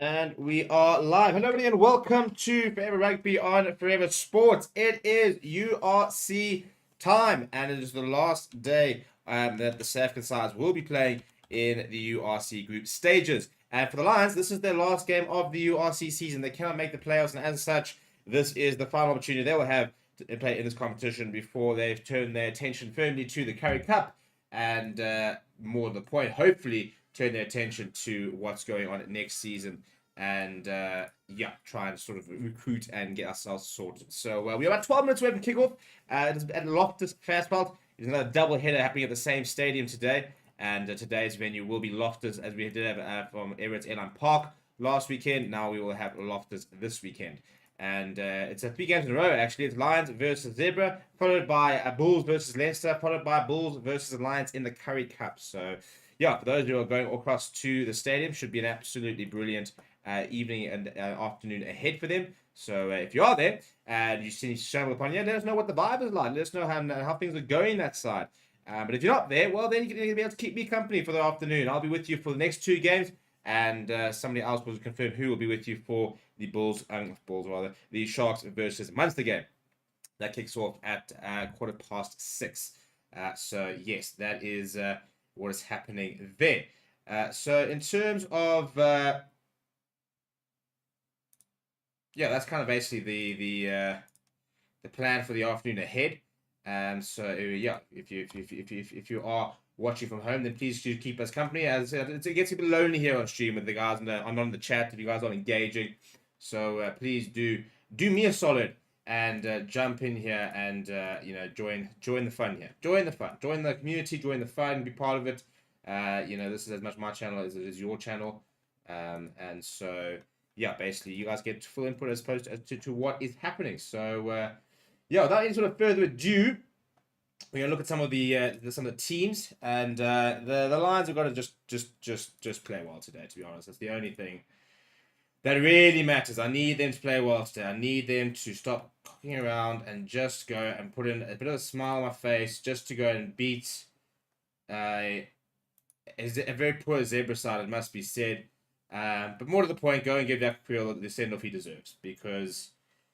And we are live. Hello, everybody, and welcome to Forever Rugby on Forever Sports. It is URC time, and it is the last day that the South African sides will be playing in the URC group stages. And for the Lions, this is their last game of the URC season. They cannot make the playoffs, and as such, this is the final opportunity they will have to play in this competition before they've turned their attention firmly to the Currie Cup. And more to the point, hopefully turn their attention to what's going on next season and try and sort of recruit and get ourselves sorted. So we're about 12 minutes away from kickoff. It's at Loftus Versfeld. There's another double header happening at the same stadium today, and today's venue will be Loftus, as we did have from Emirates Airline Park last weekend. Now we will have Loftus this weekend. And it's 3 games in a row, actually. It's Lions versus Zebre, followed by Bulls versus Leicester, followed by Bulls versus Lions in the Currie Cup. So, yeah, for those who are going across to the stadium, should be an absolutely brilliant evening and afternoon ahead for them. So, if you are there and you see stumble upon you, let us know what the vibe is like. Let us know how things are going that side. But if you're not there, well, then you're going to be able to keep me company for the afternoon. I'll be with you for the next 2 games. And somebody else will confirm who will be with you for the the Sharks versus Munster game. That kicks off at 6:15. So yes, that is what is happening there. So in terms of that's kind of basically the plan for the afternoon ahead. If you are watching from home, then please do keep us company. As it gets a bit lonely here on stream with the guys, and I'm not in the chat if you guys aren't engaging. So please do me a solid and jump in here and join the fun here. Join the fun, join the community, join the fun, be part of it. This is as much my channel as it is your channel, and so basically you guys get full input as opposed to what is happening. So without any sort of further ado, we're gonna look at some of the teams, and the Lions have got to just play well today. To be honest, that's the only thing that really matters. I need them to play well today. I need them to stop cocking around and just go and put in a bit of a smile on my face, just to go and beat a very poor Zebre side, it must be said. But more to the point, go and give Jack Creel the send off he deserves, because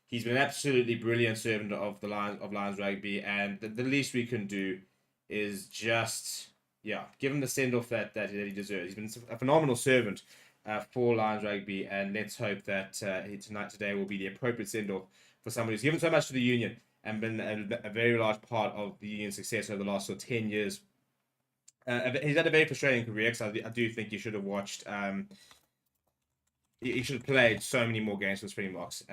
he's been an absolutely brilliant servant of the Lions Rugby, and the least we can do is just give him the send off that he deserves. He's been a phenomenal servant for Lions Rugby, and let's hope that today will be the appropriate send off for somebody who's given so much to the union and been a very large part of the union's success over the last 10 years. He's had a very frustrating career, because I do think he should have watched. He should have played so many more games for the Springboks.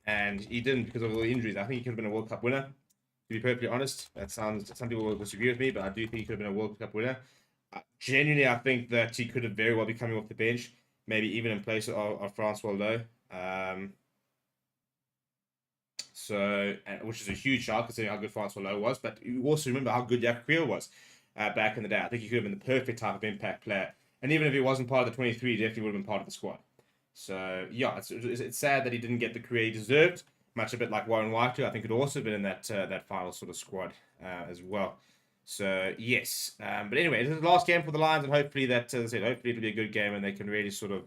And he didn't because of all the injuries. I think he could have been a World Cup winner, to be perfectly honest. Some people will disagree with me, but I do think he could have been a World Cup winner. Genuinely, I think that he could have very well been coming off the bench, maybe even in place of Francois Lowe. Which is a huge shock considering how good Francois Lowe was. But you also remember how good Jack Creel was back in the day. I think he could have been the perfect type of impact player. And even if he wasn't part of the 23, he definitely would have been part of the squad. So, it's sad that he didn't get the career he deserved. Much a bit like Warren Whiteley. I think it would also been in that final sort of squad as well. So, yes. But anyway, this is the last game for the Lions, and hopefully hopefully it'll be a good game, and they can really sort of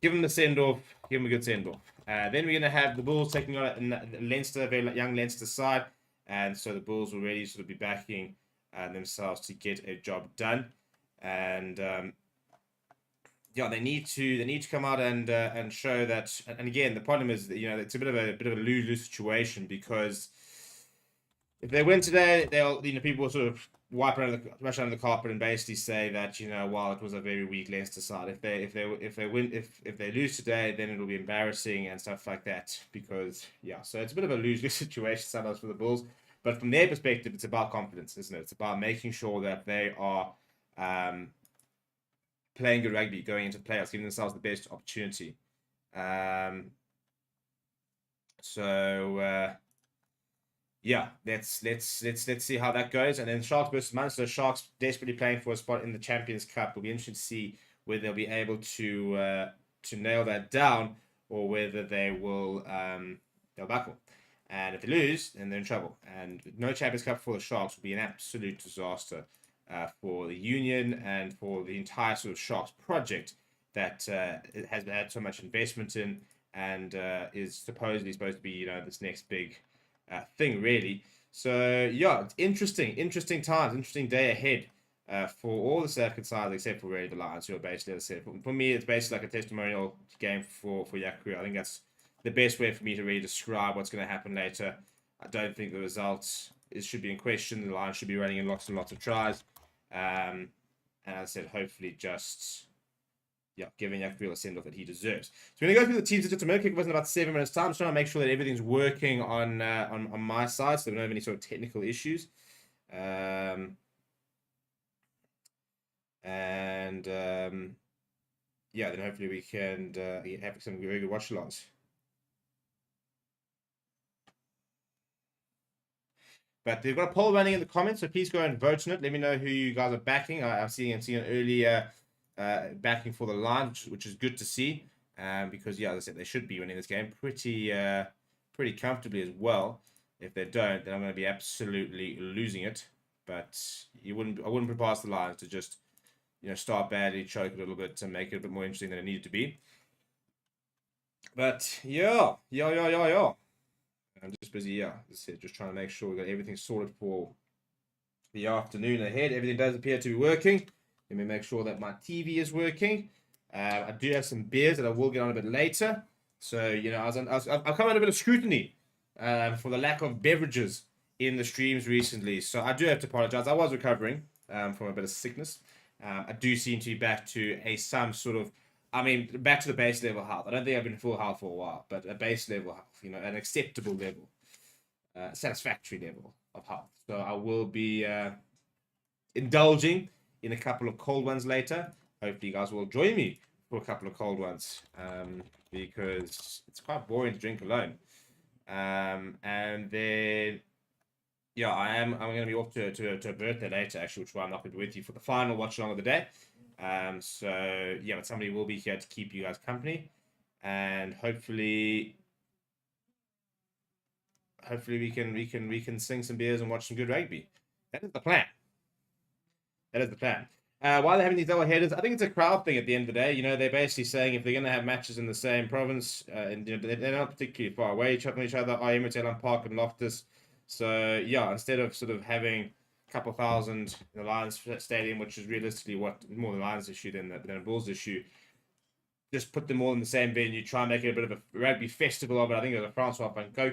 give him the send-off, give him a good send-off. Then we're going to have the Bulls taking on Leinster, a very young Leinster side. And so the Bulls will really sort of be backing themselves to get a job done. And they need to come out and show that. And again, the problem is that, it's a bit of a lose-lose situation, because if they win today, they'll people will sort of wipe brush under the carpet and basically say that while it was a very weak Leinster side. If they lose today, then it'll be embarrassing and stuff like that, because so it's a bit of a lose-lose situation sometimes for the Bulls. But from their perspective, it's about confidence, isn't it? It's about making sure that they are playing good rugby going into the playoffs, giving themselves the best opportunity. Let's see how that goes. And then Sharks versus Munster. Sharks desperately playing for a spot in the Champions Cup. It'll be interesting to see whether they'll be able to nail that down, or whether they will they'll buckle. And if they lose, then they're in trouble. And no Champions Cup for the Sharks would be an absolute disaster for the union and for the entire sort of Sharks project that it has had so much investment in, and is supposedly supposed to be, this next big thing, really. So yeah, it's interesting times, interesting day ahead for all the South African sides except for really the Lions, who are basically, as I said, for me, it's basically like a testimonial game for Yaku. I think that's the best way for me to really describe what's going to happen later. I don't think the results should be in question. The Lions should be running in lots and lots of tries. And as I said, hopefully just giving Yaku a send-off that he deserves. So we're going to go through the teams just a minute. Kick was in about 7 minutes time. Just trying to make sure that everything's working on my side, so we don't have any sort of technical issues. Then hopefully we can have some very good watch-alongs. But they've got a poll running in the comments, so please go and vote on it. Let me know who you guys are backing. I'm seeing an earlier backing for the Lions, which is good to see, because as I said, they should be winning this game pretty comfortably as well. If they don't, then I'm going to be absolutely losing it. But I wouldn't put past the Lions to just start badly, choke a little bit to make it a bit more interesting than it needed to be. But yeah. I'm just busy, as I said, just trying to make sure we got everything sorted for the afternoon ahead. Everything does appear to be working. Let me make sure that my TV is working. I do have some beers that I will get on a bit later. So, I've come under a bit of scrutiny for the lack of beverages in the streams recently. So I do have to apologize. I was recovering from a bit of sickness. I do seem to be back to back to the base level health. I don't think I've been full health for a while, but a base level health, an acceptable level, satisfactory level of health. So I will be indulging in a couple of cold ones later. Hopefully you guys will join me for a couple of cold ones, because it's quite boring to drink alone. And then I'm going to be off to a birthday later, actually, which is why I'm not going to be with you for the final watch along of the day. But somebody will be here to keep you guys company, and hopefully we can sing some beers and watch some good rugby. That is the plan. Why they're having these double headers, I think it's a crowd thing at the end of the day. They're basically saying if they're going to have matches in the same province, and they're not particularly far away from each other, Emmetailan Park and Loftus. So instead of sort of having a couple thousand in the Lions Stadium, which is realistically what more the Lions issue than the Bulls issue, just put them all in the same venue, try and make it a bit of a rugby festival of it. I think there's a Francois Van Gogh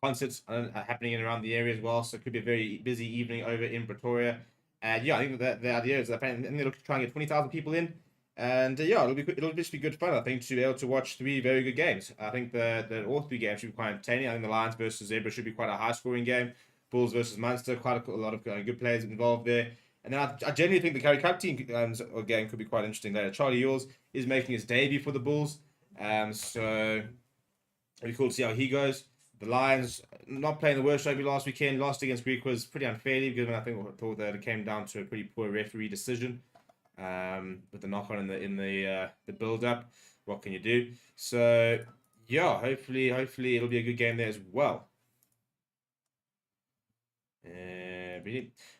concerts happening in around the area as well, so it could be a very busy evening over in Pretoria. And I think that the idea is that they're looking to try and get 20,000 people in, and it'll just be good fun. I think to be able to watch 3 very good games. I think the all 3 games should be quite entertaining. I think the Lions versus Zebre should be quite a high scoring game. Bulls versus Munster, quite a lot of good players involved there. And then I genuinely think the Currie Cup team game could be quite interesting later. Charlie Ewels is making his debut for the Bulls, so it'll be cool to see how he goes. The Lions not playing the worst rugby last weekend. Lost against Greek was pretty unfairly, given I thought that it came down to a pretty poor referee decision with the knock on in the build up. What can you do? So hopefully it'll be a good game there as well.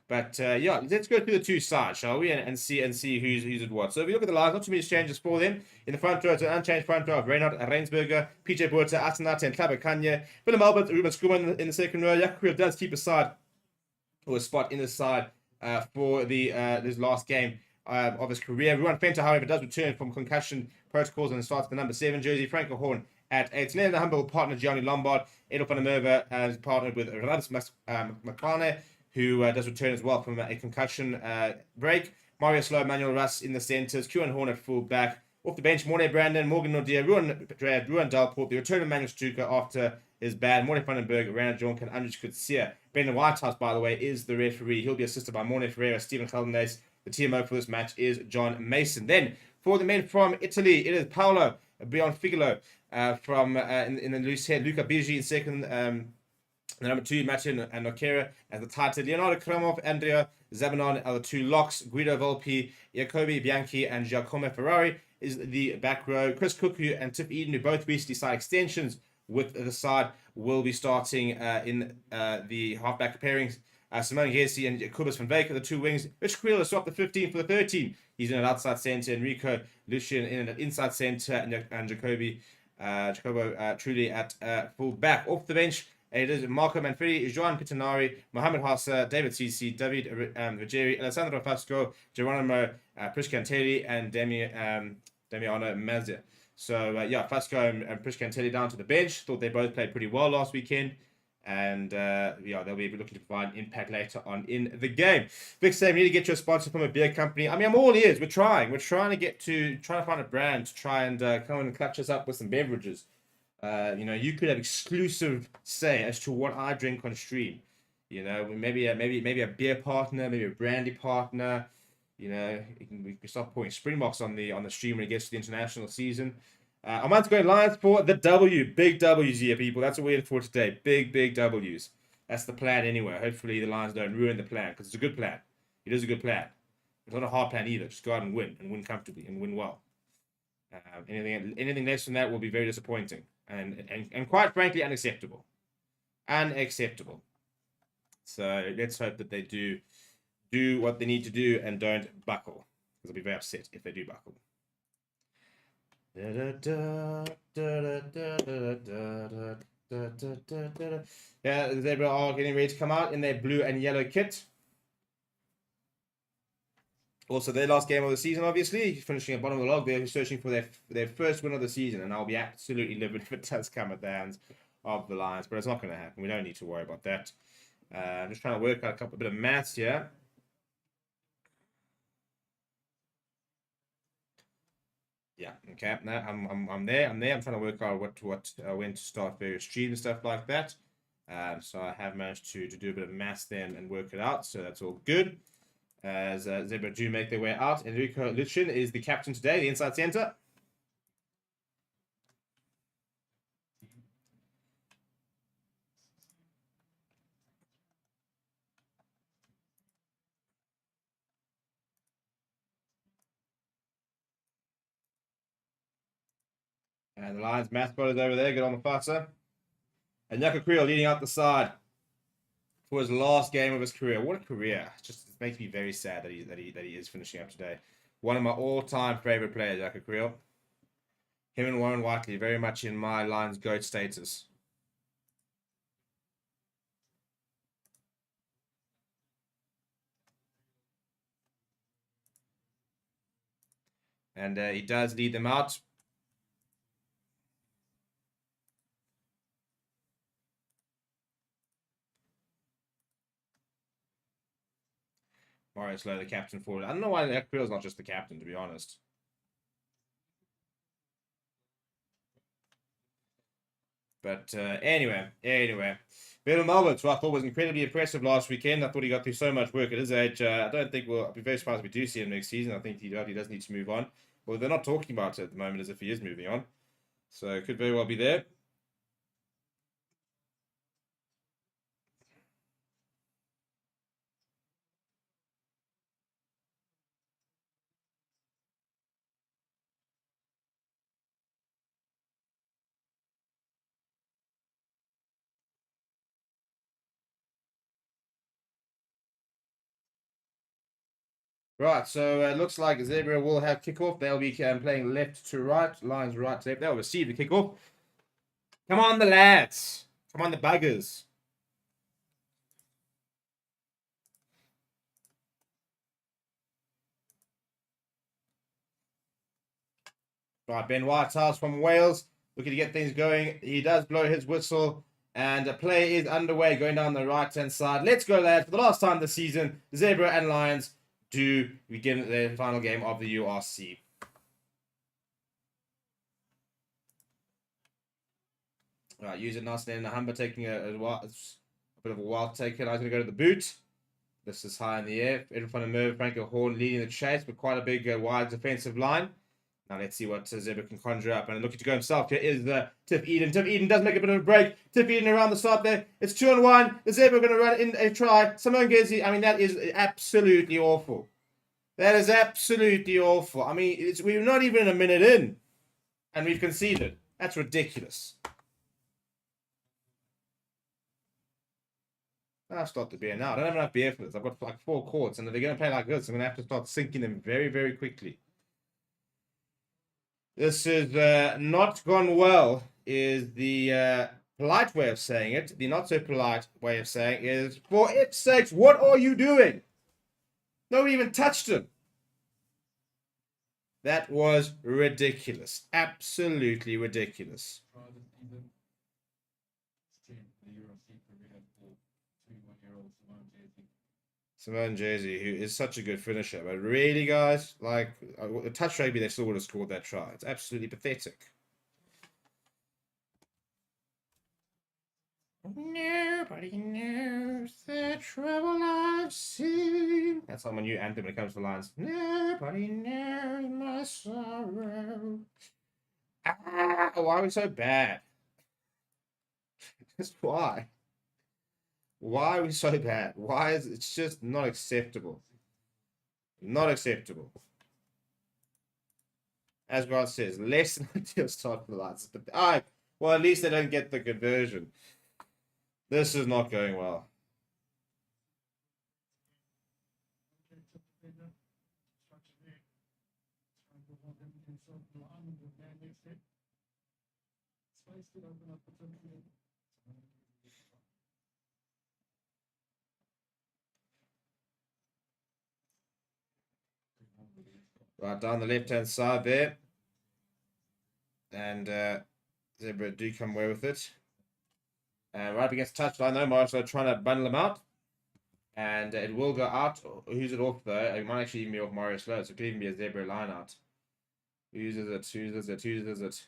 But let's go through the 2 sides, shall we, and see who's at what. So if you look at the Lions, not too many changes for them. In the front row, it's an unchanged front row of Reinhard Reinsberger, PJ Botha, Asenate, and Klabe Kanye. Willem Albert, Ruben Skuman in the second row. Yaku does keep a spot in the side for this last game of his career. Ruan Fenter, however, does return from concussion protocols and starts the number 7 jersey. Franco Horn at 8. Leonard Humble partner Gianni Lombard. Edo van der Merwe has partnered with Radis Makane, who does return as well from a concussion break. Mario Slow, Manuel Russ in the centres. Kieran Horn at full back. Off the bench, Morne Brandon, Morgan Nordia, Ruan Dalport. The return of Manuel Stuka after his ban. Morne Vandenberg, Rana Jonk, and Andrej Kutsia. Brendan Whitehouse, by the way, is the referee. He'll be assisted by Morne Ferreira, Stephen Caldenes. The TMO for this match is John Mason. Then, for the men from Italy, it is Paolo Bionfigolo from in the loose head. Luca Bigi in second. The number 2, Martin and Nokera as the tighter. Leonardo Kramov, Andrea Zabanon are the 2 locks. Guido Volpi, Jacobi Bianchi, and Giacomo Ferrari is the back row. Chris Cuckoo and Tiff Eden, who both recently signed extensions with the side, will be starting in the halfback pairings. Simone Gessi and Kubus van Beek are the 2 wings. Rich Creel has swapped the 15 for the 13. He's in an outside centre. Enrico Lucian in an inside centre. And Jacobo Truly at full back. Off the bench, it is Marco Manfredi, Joan Pitanari, Mohamed Hassa, David Sisi, David Ruggieri, Alessandro Fasco, Geronimo Priscantelli, and Damiano Mazia. So, Fasco and Priscantelli down to the bench. Thought they both played pretty well last weekend. And they'll be looking to provide impact later on in the game. Vic said, we need to get you a sponsor from a beer company. I mean, I'm all ears. We're trying to find a brand to try and come and clutch us up with some beverages. You could have exclusive say as to what I drink on stream. Maybe a beer partner, maybe a brandy partner. We can start pouring Springboks on the stream when it gets to the international season. I'm going to go Lions for the W. Big W's here, people. That's what we're in for today. Big W's. That's the plan anyway. Hopefully the Lions don't ruin the plan, because it's a good plan. It is a good plan. It's not a hard plan either. Just go out and win comfortably, and win well. Anything less than that will be very disappointing, and quite frankly, unacceptable. Unacceptable. So let's hope that they do what they need to do and don't buckle, because I'll be very upset if they do buckle. Yeah, the Zebre are getting ready to come out in their blue and yellow kit. Also, their last game of the season, obviously, finishing at bottom of the log. They're searching for their first win of the season, and I'll be absolutely livid if it does come at the hands of the Lions. But it's not going to happen. We don't need to worry about that. I'm just trying to work out a bit of maths here. Yeah, okay. No, I'm there. I'm trying to work out when to start various streams and stuff like that. So I have managed to do a bit of maths then and work it out. So that's all good. As Zebre do make their way out. Enrico Lucian is the captain today, the inside centre. And the Lions mascot is over there. Good on the Mufasa. And Yaka Creel leading out the side for his last game of his career. What a career! It makes me very sad that he is finishing up today. One of my all-time favorite players, Yaka Creel. Him and Warren Whiteley, very much in my Lions GOAT status. And he does lead them out. Marius Lowe, the captain forward. I don't know why Ekpril's not just the captain, to be honest. But anyway. Bill Melvin, who I thought was incredibly impressive last weekend. I thought he got through so much work at his age. I don't think I'll be very surprised if we do see him next season. I think he does need to move on. Well, they're not talking about it at the moment as if he is moving on. So it could very well be there. Right, so it looks like Zebre will have kickoff. They'll be playing left to right, Lions right to left. They'll receive the kickoff. Come on, the lads. Come on, the buggers. Right, Ben Whitehouse from Wales, looking to get things going. He does blow his whistle, and a play is underway going down the right-hand side. Let's go, lads. For the last time this season, Zebre and Lions do begin their final game of the URC. Right, use it nicely in the Humber, taking a bit of a wild take. And I'm going to go to the boot. This is high in the air. In front of Merv, Franco Horn leading the chase, but quite a big wide defensive line. Now let's see what Zebre can conjure up. And looking to go himself here is Tiff Eden. Tiff Eden does make a bit of a break. Tiff Eden around the start there. It's 2-1. The Zebre going to run in a try. Simone Gessi, I mean, that is absolutely awful. That is absolutely awful. I mean, we're not even a minute in, and we've conceded. That's ridiculous. I'll start the beer now. I don't have enough beer for this. I've got like 4 quarts, and if they're going to play like this, I'm going to have to start sinking them very, very quickly. This is not gone well, is the polite way of saying it. The not so polite way of saying is, for its sakes, what are you doing? Nobody even touched him. That was ridiculous. Absolutely ridiculous. Simone Jersey, who is such a good finisher. But really, guys, like, a touch rugby, they still would have scored that try. It's absolutely pathetic. Nobody knows the trouble I've seen. That's like my new anthem when it comes to Lions. Nobody knows my sorrow. Ah, why are we so bad? Just why? Why are we so bad? Why is it's just not acceptable? Not acceptable. As God says, less than ideal start for the Lions. But well, at least they don't get the conversion. This is not going well. Right down the left-hand side there. And Zebre do come away with it. And right up against the touchline, though, Marshall trying to bundle them out. And it will go out. Who's it off, though? It might actually even be off Mario Slow, so it could even be a Zebre line out. Who uses it? Who uses it? Who uses it?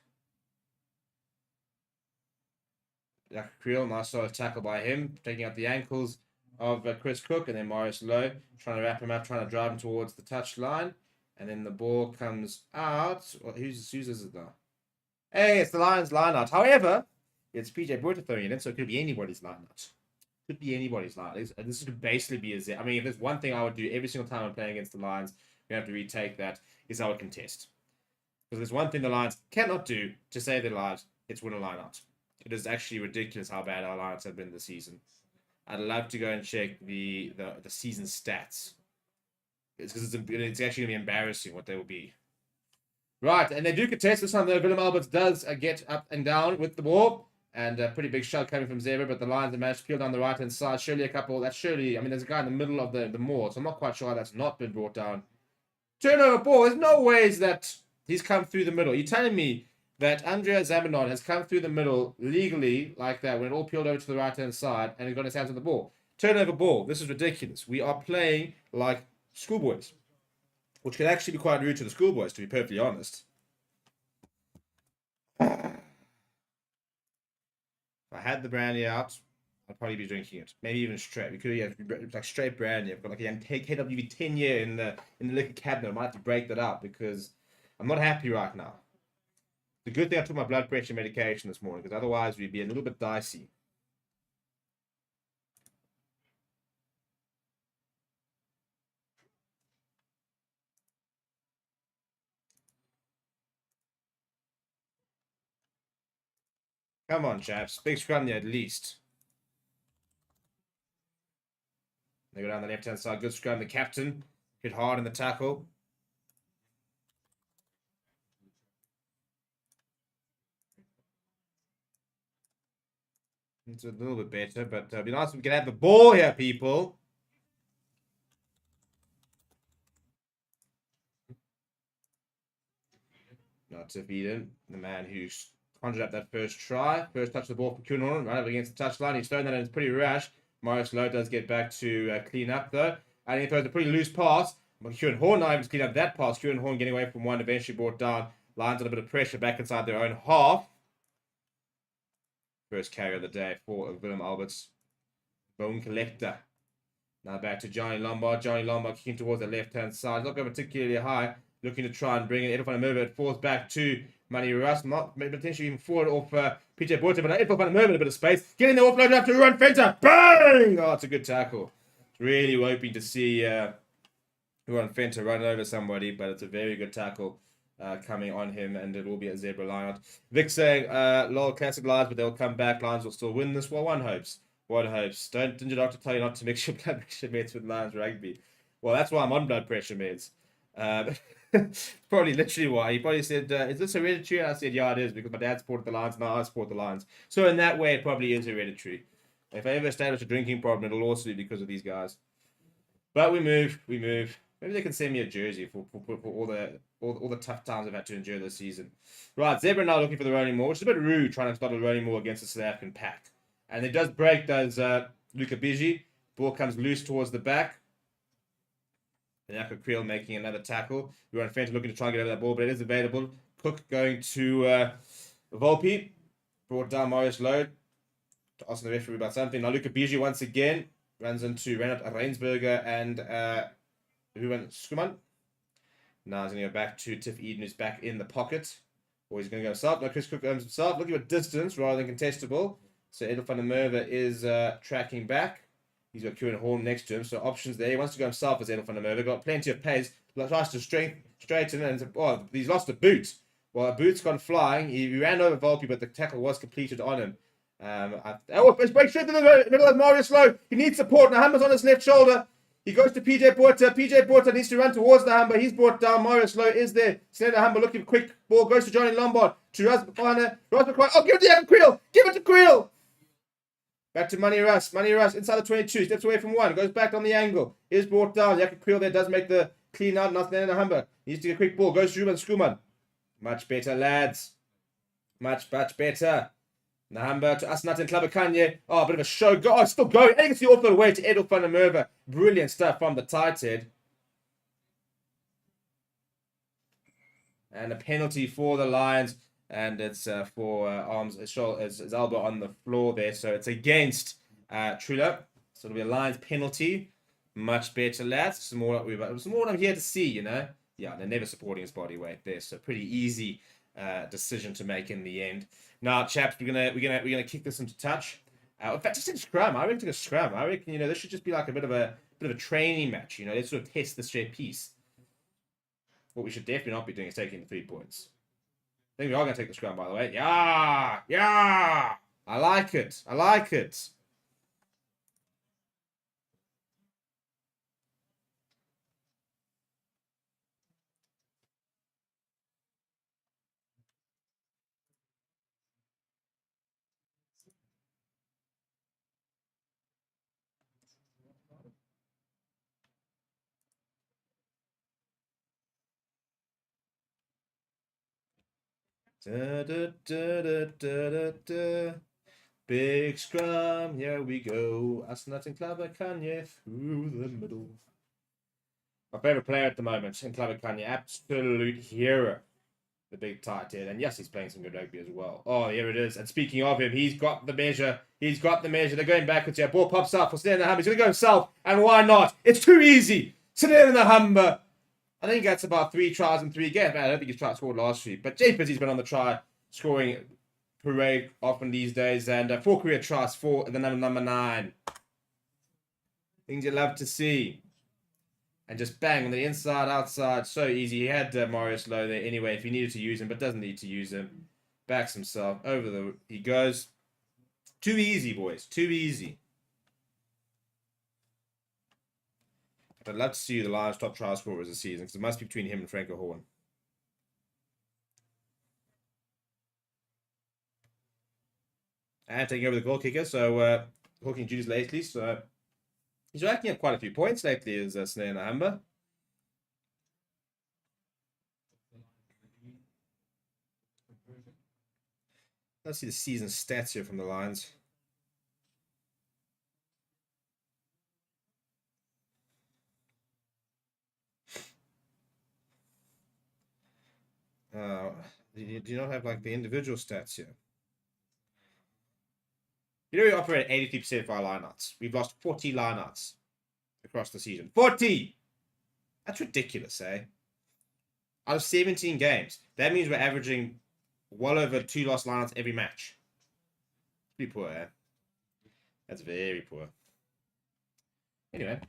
Jack Creel, nice sort of tackle by him, taking out the ankles of Chris Cook, and then Maurice Lowe trying to wrap him up, trying to drive him towards the touch line. And then the ball comes out. Well, who's it now? Hey, it's the Lions line out. However, it's PJ Boyd throwing it in, so it could be anybody's line out. Could be anybody's line. This would basically be a I mean, if there's one thing I would do every single time I'm playing against the Lions, we have to retake that, is I would contest. Because there's one thing the Lions cannot do to save their lives, it's win a line out. It is actually ridiculous how bad our Lions have been this season. I'd love to go and check the season stats. It's because it's actually going to be embarrassing what they will be. Right, and they do contest this time, though. Willem Alberts does get up and down with the ball. And a pretty big shot coming from Zebre, but the Lions have managed to peel down the right-hand side. Surely a couple, that's surely, I mean, there's a guy in the middle of the moor, so I'm not quite sure how that's not been brought down. Turnover ball, there's no ways that he's come through the middle. You're telling me that Andrea Zamenon has come through the middle legally like that when it all peeled over to the right-hand side and he got his hands on the ball. Turnover ball, this is ridiculous. We are playing like schoolboys, which can actually be quite rude to the schoolboys, to be perfectly honest. If I had the brandy out, I'd probably be drinking it. Maybe even straight. We could have like straight brandy. I've got like a KWV 10 year in the liquor cabinet. I might have to break that out because I'm not happy right now. The good thing I took my blood pressure medication this morning, because otherwise we'd be a little bit dicey. Come on, chaps. Big scrum there at least. They go down the left-hand side. Good scrum. The captain hit hard in the tackle. It's a little bit better, but it'd be nice if we could have the ball here, people. Not to Eden, the man who's conjured up that first try. First touch of the ball for Kuhn right up against the touchline. He's thrown that in, it's pretty rash. Morris Lowe does get back to clean up, though. And he throws a pretty loose pass. Kieran Horn not able to clean up that pass. Kieran Horn getting away from one, eventually brought down. Lions on a bit of pressure back inside their own half. First carry of the day for Willem Alberts. Bone collector. Now back to Johnny Lombard. Johnny Lombard kicking towards the left-hand side. Not going particularly high. Looking to try and bring it. Edel van der Merwe. It falls back to Manny Russ. Not potentially even forward off PJ Boyte. But Edel van der Merwe in a bit of space. Getting the offload up to Ruan Fenter. Bang! Oh, it's a good tackle. Really hoping to see Ruan Fenter run over somebody. But it's a very good tackle coming on him. And it will be a Zebre line out. Vic saying, lol, classic Lions, but they'll come back. Lions will still win this. Well, one hopes. What hopes? Didn't your doctor tell you not to mix your blood pressure meds with Lions rugby? Well, that's why I'm on blood pressure meds. Probably literally why. He probably said, is this hereditary? And I said, yeah, it is, because my dad supported the Lions, now I support the Lions. So in that way, it probably is hereditary. If I ever establish a drinking problem, it'll also be because of these guys. But we move. Maybe they can send me a jersey for all the tough times I've had to endure this season. Right, Zebre now looking for the rolling more, which is a bit rude trying to start a rolling more against the South African pack. And it does break, does Luca Bigi. Ball comes loose towards the back. And Jaco Creel making another tackle. Ruan Fenter looking to try and get over that ball, but it is available. Cook going to Volpe. Brought down Marius Lowe to ask the referee about something. Now Luca Bigi once again runs into Renat Reinsberger and Ruben Skuman. Now he's going to go back to Tiff Eden, who's back in the pocket. Or he's going to go himself. No, Chris Cook goes himself, looking at distance rather than contestable. So Edel van der Merwe is tracking back. He's got Kieran Horn next to him, so options there. He wants to go himself as Edel van der Merwe. Got plenty of pace. Tries to straighten and he's lost a boot. Well, a boot's gone flying. He ran over Volpe, but the tackle was completed on him. It's break straight to the middle of Marius Lowe. He needs support. Now Hammer's on his left shoulder. He goes to PJ Porter. PJ Porter needs to run towards the Humber. He's brought down. Marius Lowe is there. Senator Humber looking quick. Ball goes to Johnny Lombard. To Rasmus. Oh, give it to Evan Creel. Give it to Creel. Back to Money Russ. Money Russ inside the 22. Steps away from one. Goes back on the angle. Is brought down. Jaco Creel there does make the clean out. Now Senator Humber needs to get a quick ball. Goes to Ruben Skuman. Much better, lads. Much better. Nahamba to Asnat and Klabakanye. Oh, a bit of a show. Oh, still going. And you can see off the way to Edel van der Merwe. Brilliant stuff from the tight head. And a penalty for the Lions. And it's for arms, his elbow on the floor there. So it's against Trullo. So it'll be a Lions penalty. Much better, lads. Some more what I'm here to see, you know. Yeah, they're never supporting his body weight there. So pretty easy decision to make in the end. Now, chaps, we're gonna kick this into touch. In fact, just take a scrum. I reckon a scrum. I reckon this should just be like a bit of a training match. Let's sort of test the straight piece. What we should definitely not be doing is taking the 3 points. I think we are gonna take the scrum, by the way. Yeah. I like it. Big scrum, here we go. Asnat and Klabakanye through the middle. My favorite player at the moment, in Klabakanye, absolute hero. The big tight head. And yes, he's playing some good rugby as well. Oh, here it is. And speaking of him, he's got the measure. They're going backwards here. Ball pops up for Senator Humber. He's going to go himself. And why not? It's too easy. Senator Humber. I think that's about 3 tries in 3 games. Man, I don't think he's tried to score last week. But Japers, he's been on the try scoring parade often these days. And 4 career tries for the number 9. Things you love to see. And just bang on the inside, outside. So easy. He had Marius Lowe there anyway if he needed to use him, but doesn't need to use him. Backs himself. He goes. Too easy, boys. Too easy. I'd love to see the Lions' top try scorers this season because it must be between him and Franco Horn. And taking over the goal kicker, so hooking duties lately, so he's racking up quite a few points lately as Snare Nahamba. Let's see the season stats here from the Lions. Do you not have like the individual stats here? We operate at 83% of our lineouts. We've lost 40 lineouts across the season. 40! That's ridiculous, eh? Out of 17 games. That means we're averaging well over 2 lost lineouts every match. Pretty poor, eh? That's very poor. Anyway,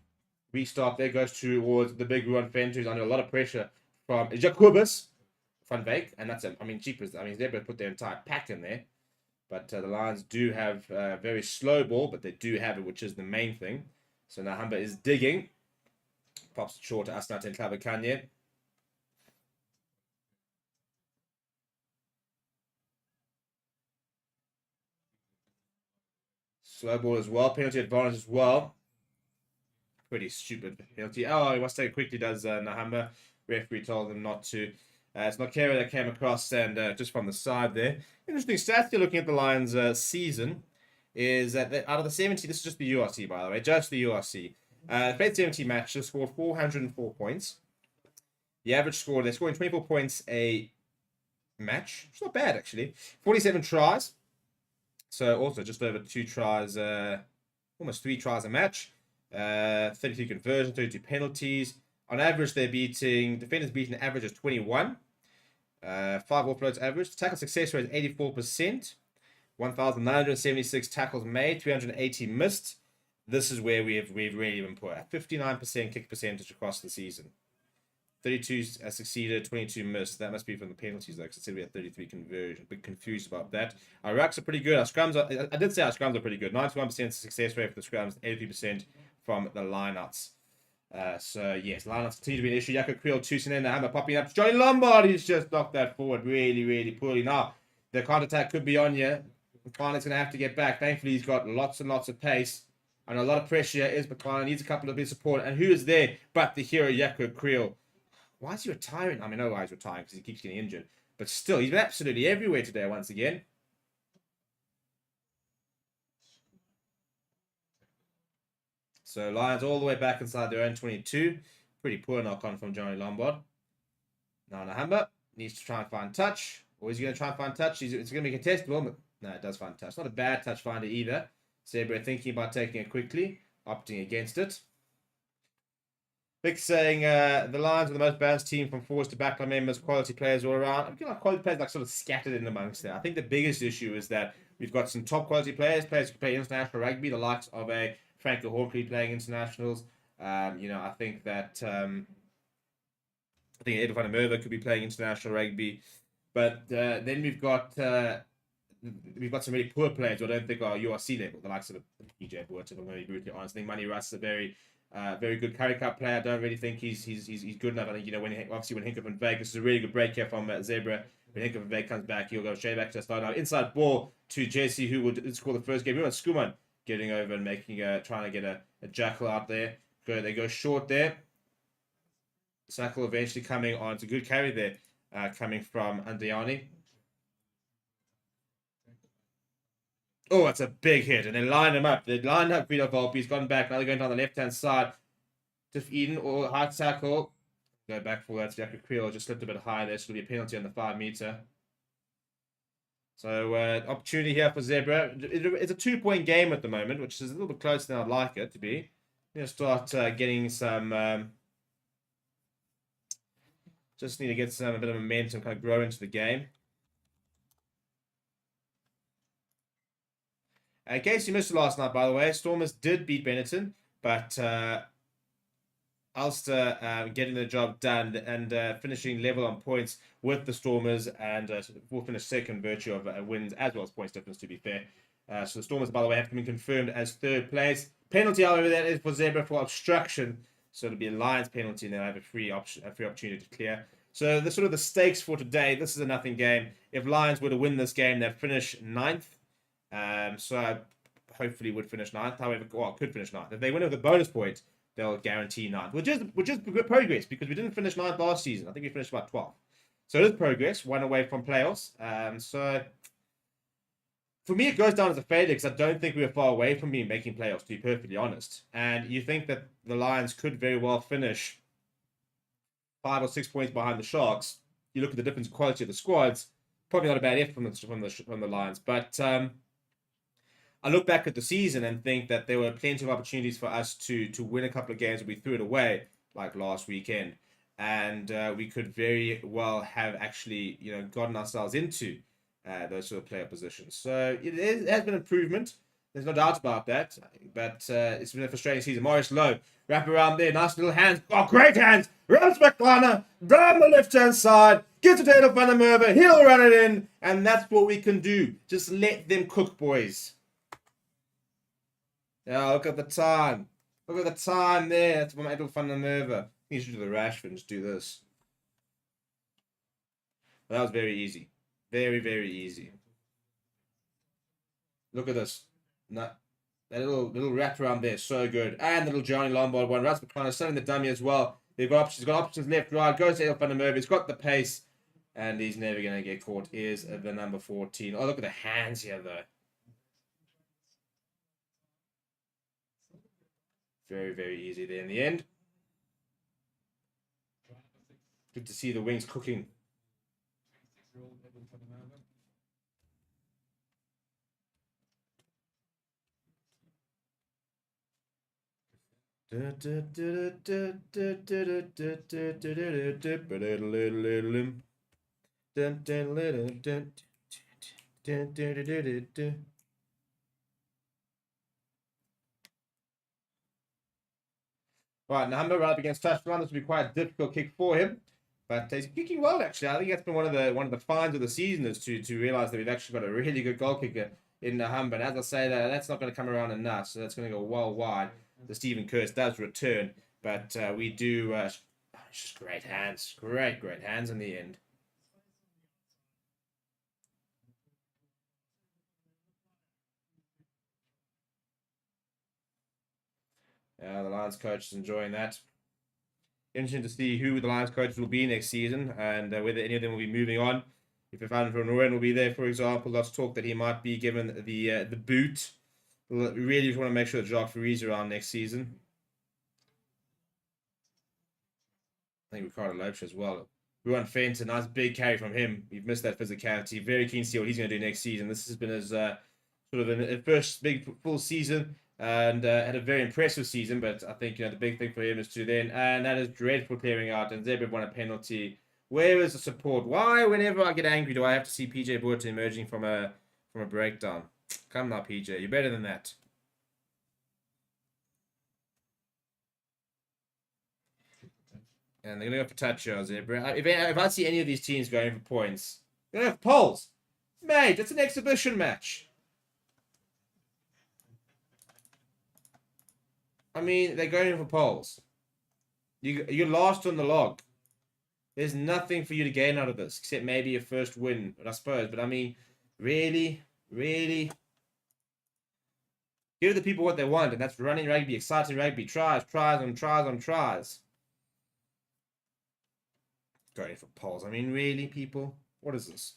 restart there goes towards the big Ruan Fenter, who's under a lot of pressure from Jacobus van Wyk. And that's, Zebre put their entire pack in there. But the Lions do have very slow ball, but they do have it, which is the main thing. So Nahamba is digging. Pops it short to Asnaten Klavakanye. Slow ball as well. Penalty advantage as well. Pretty stupid penalty. Oh, he wants to take it quickly, does Nahamba. Referee told him not to. It's not Kera that came across and just from the side there. Interesting stats here looking at the Lions season is that out of the 70, this is just the URC, by the way, just the URC. Played 70 matches, scored 404 points. The average score, they're scoring 24 points a match. It's not bad, actually. 47 tries. So also just over 2 tries, almost 3 tries a match. 33 conversions, 32 penalties. On average, they're beating, defenders beating an average of 21. 5 offloads average. Tackle success rate is 84%. 1,976 tackles made, 380 missed. This is where we've really been poor. 59% kick percentage across the season. 32 succeeded, 22 missed. That must be from the penalties, though, because I said we had 33 conversion. A bit confused about that. Our rucks are pretty good. Our scrums are, I did say our scrums are pretty good. 91% success rate for the scrums, 83% from the lineouts. So, yes, lineouts continue to be an issue. Yako Creel, Tucson, and Hammer popping up. Johnny Lombard, he's just knocked that forward really, really poorly. Now, the counter-attack could be on you. McCartney's going to have to get back. Thankfully, he's got lots and lots of pace. And a lot of pressure is McCartney. Needs a couple of bit of support. And who is there but the hero, Yako Creel? Why is he retiring? I mean, I know why he's retiring because he keeps getting injured. But still, he's been absolutely everywhere today once again. So Lions all the way back inside their own 22. Pretty poor knock-on from Johnny Lombard. Now Nahamba needs to try and find touch. Or is he going to try and find touch? It's going to be contestable. But no, it does find touch. Not a bad touch finder either. Zebre thinking about taking it quickly. Opting against it. Vic saying the Lions are the most balanced team from forwards to backline members, quality players all around. I feel like quality players like sort of scattered in amongst there. I think the biggest issue is that we've got some top quality players who play international rugby, the likes of a Franco Hawkley playing internationals. I think that I think Ed van der Merwe could be playing international rugby, but then we've got some really poor players who I don't think are URC level, the likes of PJ Boert, if I'm going to be brutally honest. I think Manny Russ is a very good Curry Cup player. I don't really think he's good enough. I think, when Hinkle van Veek, this is a really good break here from Zebre. When Hinkle van Veek comes back, he'll go straight back to start. Now, inside ball to Jesse, who would score the first game. We want Skuman getting over and trying to get a jackal out there. They go short there. Sackle eventually coming on. It's a good carry there, coming from Andiani. Oh, that's a big hit. And they line him up. They line up Vito Volpe. He's gone back. Now they're going down the left-hand side. Tiff Eden or hard tackle. Go back for that. Jacob Creel just slipped a bit high there. So it'll be a penalty on the 5 meter. So, opportunity here for Zebre. It's a 2-point game at the moment, which is a little bit closer than I'd like it to be. Start getting some... just need to get a bit of momentum, kind of grow into the game. In case you missed it last night, by the way, Stormers did beat Benetton, but Ulster getting the job done and finishing level on points with the Stormers, and will finish second, virtue of wins as well as points difference, to be fair. So the Stormers, by the way, have been confirmed as third place. Penalty, however, that is for Zebre for obstruction. So it'll be a Lions penalty, and they'll have a free opportunity to clear. So the sort of the stakes for today, this is a nothing game. If Lions were to win this game, they'd finish 9th. So I hopefully would finish 9th. However, could finish 9th. If they win with a bonus point, they'll guarantee 9th. Which is good progress, because we didn't finish 9th last season. I think we finished about 12th. So it is progress, 1 away from playoffs. So for me, it goes down as a failure, because I don't think we were far away from making playoffs, to be perfectly honest. And you think that the Lions could very well finish 5 or 6 points behind the Sharks. You look at the difference in quality of the squads, probably not a bad effort from the Lions. But I look back at the season and think that there were plenty of opportunities for us to win a couple of games, and we threw it away, like last weekend. And we could very well have actually, gotten ourselves into those sort of player positions. So it has been an improvement. There's no doubt about that. But it's been a frustrating season. Maurice Lowe, wrap around there. Nice little hands. Oh, great hands. Rams McLaren down the left-hand side. Get to Taylor van der Merwe. He'll run it in. And that's what we can do. Just let them cook, boys. Yeah, look at the time. Look at the time there. That's from Taylor van der Merwe. You should do the Rashford and just do this. That was very easy. Very, very easy. Look at this. That little wrap around there, so good. And the little Johnny Lombard one. Rasmus Klein is setting the dummy as well. They've got options. He's got options left, right. Goes to Van der Merwe. He's got the pace. And he's never going to get caught. Here's the number 14. Oh, look at the hands here, though. Very, very easy there in the end. Good to see the wings cooking. Right, Namba right up against touchdown. This will be quite a difficult kick for him, but he's kicking well actually. I think that's been one of the finds of the season is to realize that we've actually got a really good goal kicker in Namba. And as I say, that's not going to come around enough, so that's going to go well wide. The Stephen Curse does return, but we do. It's just great hands, great hands in the end. The Lions coach is enjoying that. Interesting to see who the Lions coaches will be next season and whether any of them will be moving on. If Van Rooyen will be there, for example, let's talk that he might be given the boot. We really just want to make sure that Jacques Ferrier's around next season. I think Ricardo Lopes as well. Ruan Fenton, nice big carry from him. We've missed that physicality. Very keen to see what he's going to do next season. This has been his sort of a first big full season. And had a very impressive season, but I think the big thing for him is to then, and that is dreadful clearing out. And Zebre won a penalty. Where is the support? Why, whenever I get angry, do I have to see PJ Boerten emerging from a breakdown? Come now, PJ, you're better than that. And they're gonna go for touch here, Zebre. If I see any of these teams going for points, they're gonna have polls, mate. It's an exhibition match. I mean, they're going in for polls. You're last on the log. There's nothing for you to gain out of this, except maybe a first win, I suppose. But I mean, really? Give the people what they want, and that's running rugby, exciting rugby, tries on tries. Going in for polls. I mean, really, people? What is this?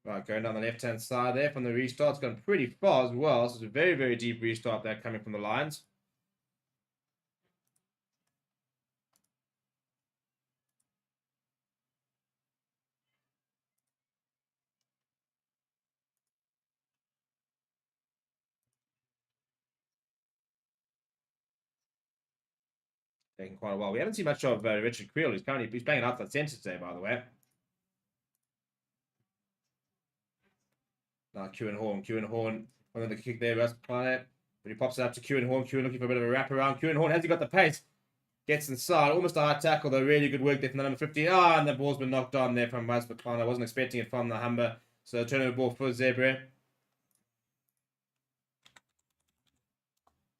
Right, going down the left-hand side there from the restart. It's gone pretty far as well. So it's a very, very deep restart there coming from the Lions. Taking quite a while. We haven't seen much of Richard Creel. He's playing outside centre today, by the way. Now Kewan Horn on the kick there, Russ Planet. But he pops it up to Kewan Horn. Kewan looking for a bit of a wraparound. Kewan Horn, has he got the pace? Gets inside. Almost a high tackle, though. Really good work there from the number 15. And the ball's been knocked on there from Russ McClellan. I wasn't expecting it from the Humber. So turnover ball for Zebre.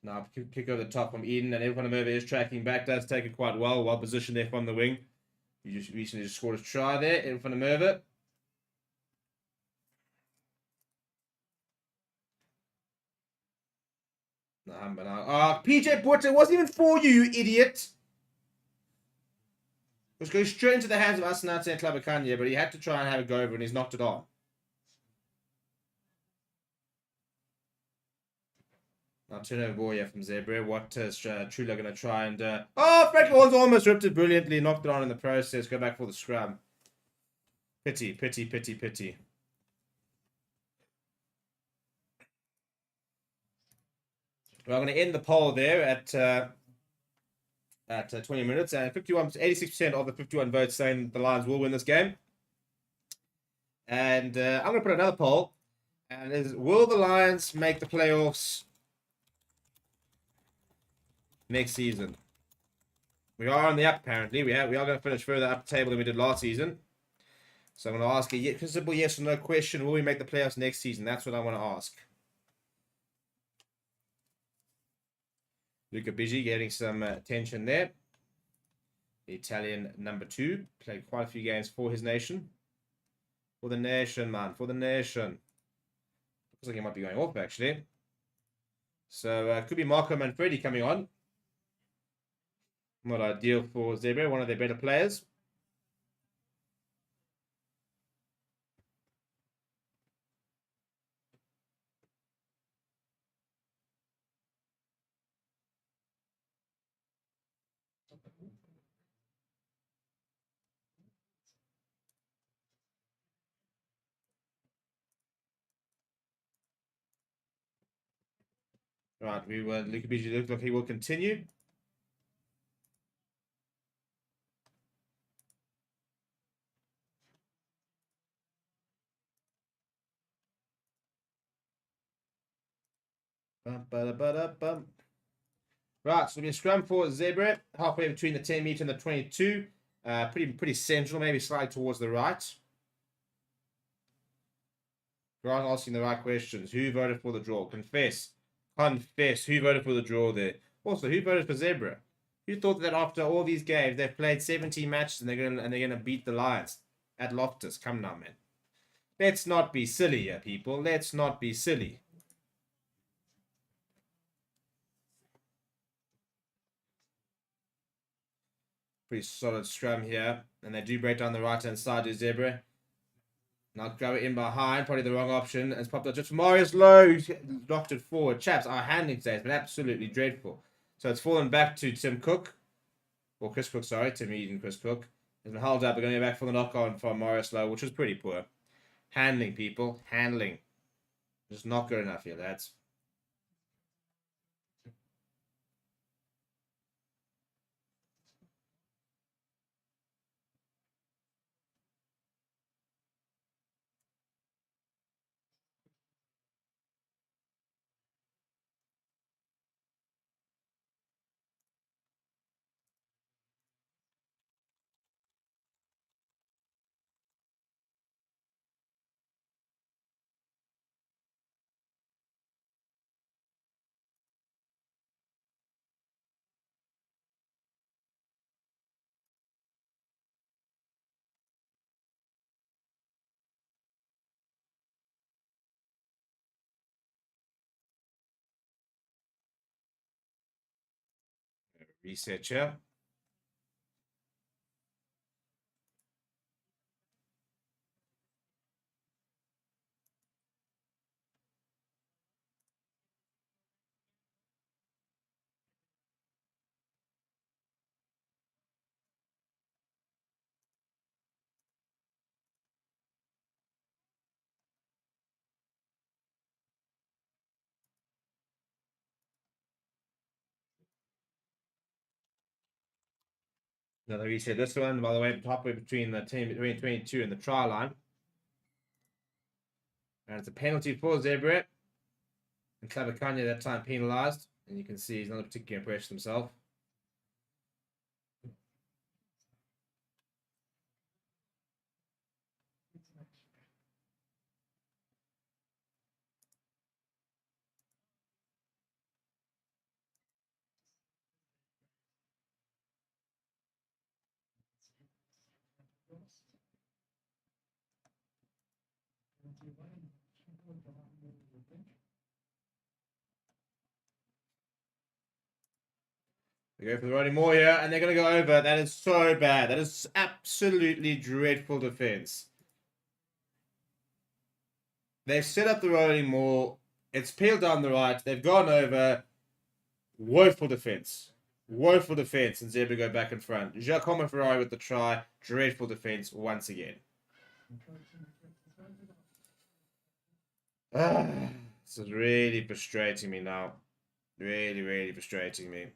Now kick over the top from Eden, and everyone over is tracking back. Does take it quite well positioned there from the wing. You just recently scored a try there in front of Merva. PJ Boerten wasn't even for you, you idiot. It was going straight into the hands of Asanate and Klabakanya, but he had to try and have a go over, and he's knocked it on. Now turnover ball here from Zebre. What is Trula going to try and... Oh, Frank Horns almost ripped it brilliantly. Knocked it on in the process. Go back for the scrum. Pity, pity, pity, pity. Well, I'm going to end the poll there at 20 minutes. And 86% of the 51 votes saying the Lions will win this game. And I'm going to put another poll. And is, will the Lions make the playoffs next season? We are on the up, apparently. We are going to finish further up the table than we did last season. So I'm going to ask a simple yes or no question. Will we make the playoffs next season? That's what I want to ask. Luca Bigi getting some attention there. The Italian number 2. Played quite a few games for his nation. For the nation, man. For the nation. Looks like he might be going off, actually. So, could be Marco Manfredi coming on. Not ideal for Zebre, one of their better players. Right, Luca Bigi looks like he will continue. Right, so it'll be a scrum for Zebre, halfway between the 10 meter and the 22. Pretty central, maybe slightly towards the right. Grant asking the right questions. Who voted for the draw? Confess. Confess. Who voted for the draw there? Also, who voted for Zebre? Who thought that after all these games, they've played 17 matches and they're gonna beat the Lions at Loftus? Come now, man. Let's not be silly here, people. Let's not be silly. Pretty solid scrum here. And they do break down the right-hand side to Zebre. Now go in behind, probably the wrong option. It's popped up just Marius Lowe, who's knocked it forward. Chaps, our handling today has been absolutely dreadful. So it's fallen back to Tim Cook. Or Chris Cook, sorry. Tim Eade and Chris Cook. It's been held up. We're going to go back for the knock-on from Marius Lowe, which was pretty poor. Handling, people. Handling. Just not good enough here, lads. Reset here. Another reset. This one, by the way, halfway between the team between 22 and the try line. And it's a penalty for Zebre. And Klabakanya that time penalised. And you can see he's not particularly impressed himself. They go for the Roddy Moore here, and they're going to go over. That is so bad. That is absolutely dreadful defense. They've set up the Roddy Moore It's peeled down the right. They've gone over. Woeful defense. Woeful defense. And Zebre go back in front. Giacomo Ferrari with the try. Dreadful defense once again. This is really frustrating me now. Really, really frustrating me.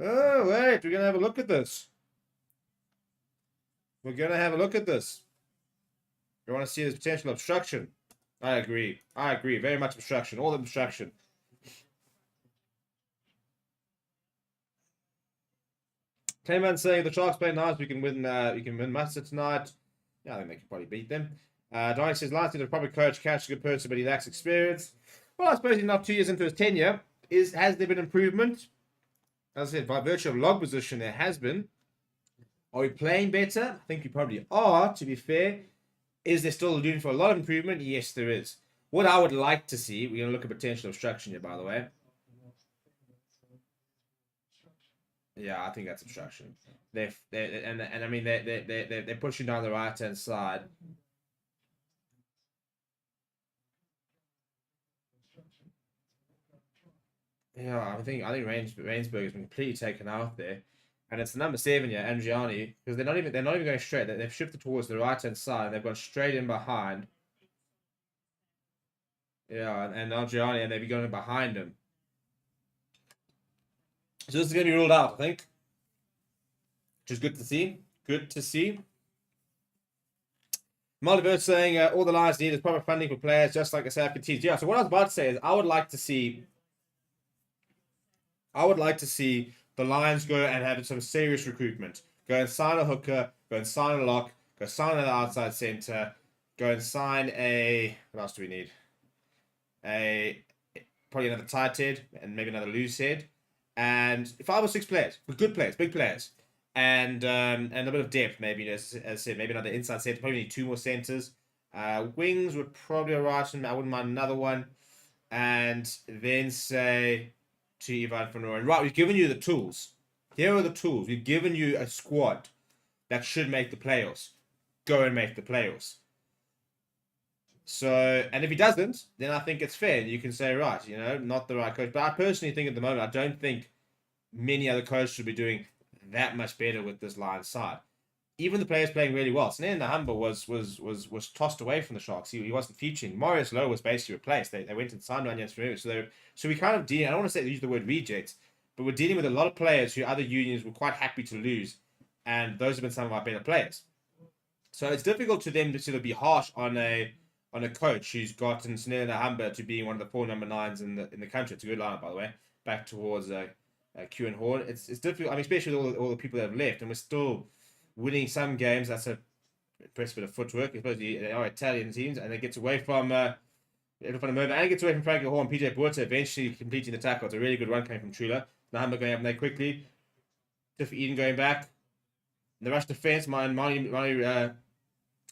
Oh, wait. We're going to have a look at this. We're going to have a look at this. We want to see this potential obstruction. I agree. I agree. Very much obstruction. All obstruction. Clayman saying the Sharks play nice. We can win Munster tonight. Yeah, I think they can probably beat them. Donnie says last year the proper coach, Cash is a good person, but he lacks experience. Well, I suppose he's not 2 years into his tenure. Has there been improvement? As I said, by virtue of log position, there has been. Are we playing better? I think we probably are, to be fair. Is there still room for a lot of improvement? Yes, there is. What I would like to see, we're going to look at potential obstruction here, by the way. Yeah, I think that's obstruction. They're pushing down the right hand side. Yeah, I think Rainsberg has been completely taken out there, and it's the number 7 here, Andriani, because they're not even going straight. They've shifted towards the right hand side. They've gone straight in behind. Yeah, and Andriani, and they've been going behind him. So this is going to be ruled out, I think. Which is good to see. Good to see. Multiverse saying all the Lions need is proper funding for players, just like the South teams. Yeah, so what I was about to say is I would like to see the Lions go and have some serious recruitment. Go and sign a hooker, go and sign a lock, go sign another outside centre, go and sign a... What else do we need? Probably another tight head and maybe another loose head. And 5 or 6 players, good players, big players. And a bit of depth, maybe, as I said, maybe another inside centre, probably need 2 more centres. Wings would probably alright, I wouldn't mind another one. And then say to Ivan van Rooyen, right, we've given you the tools. Here are the tools. We've given you a squad that should make the playoffs. Go and make the playoffs. So, and if he doesn't, then I think it's fair. You can say, right, not the right coach. But I personally think at the moment, I don't think many other coaches should be doing that much better with this Lions side. Even the players playing really well. Snare Nahamba was tossed away from the Sharks. He wasn't featuring. Marius Lowe was basically replaced. They went and signed Ranyans for him. So we kind of I don't want to use the word rejects, but we're dealing with a lot of players who other unions were quite happy to lose, and those have been some of our better players. So it's difficult to them to sort of be harsh on a coach who's gotten Snare Nahamba to being one of the 4 number 9s in the country. It's a good lineup, by the way. Back towards Q and Horn. It's difficult. I mean, especially with all the people that have left, and we're still winning some games. That's a impressive bit of footwork. Especially they are Italian teams, and it gets away from and it gets away from Frankie Hall and PJ Buerta, eventually completing the tackle. It's a really good run coming from Trula. Nahamba going up there quickly. Tiff Eden going back. In the rush defense, Mani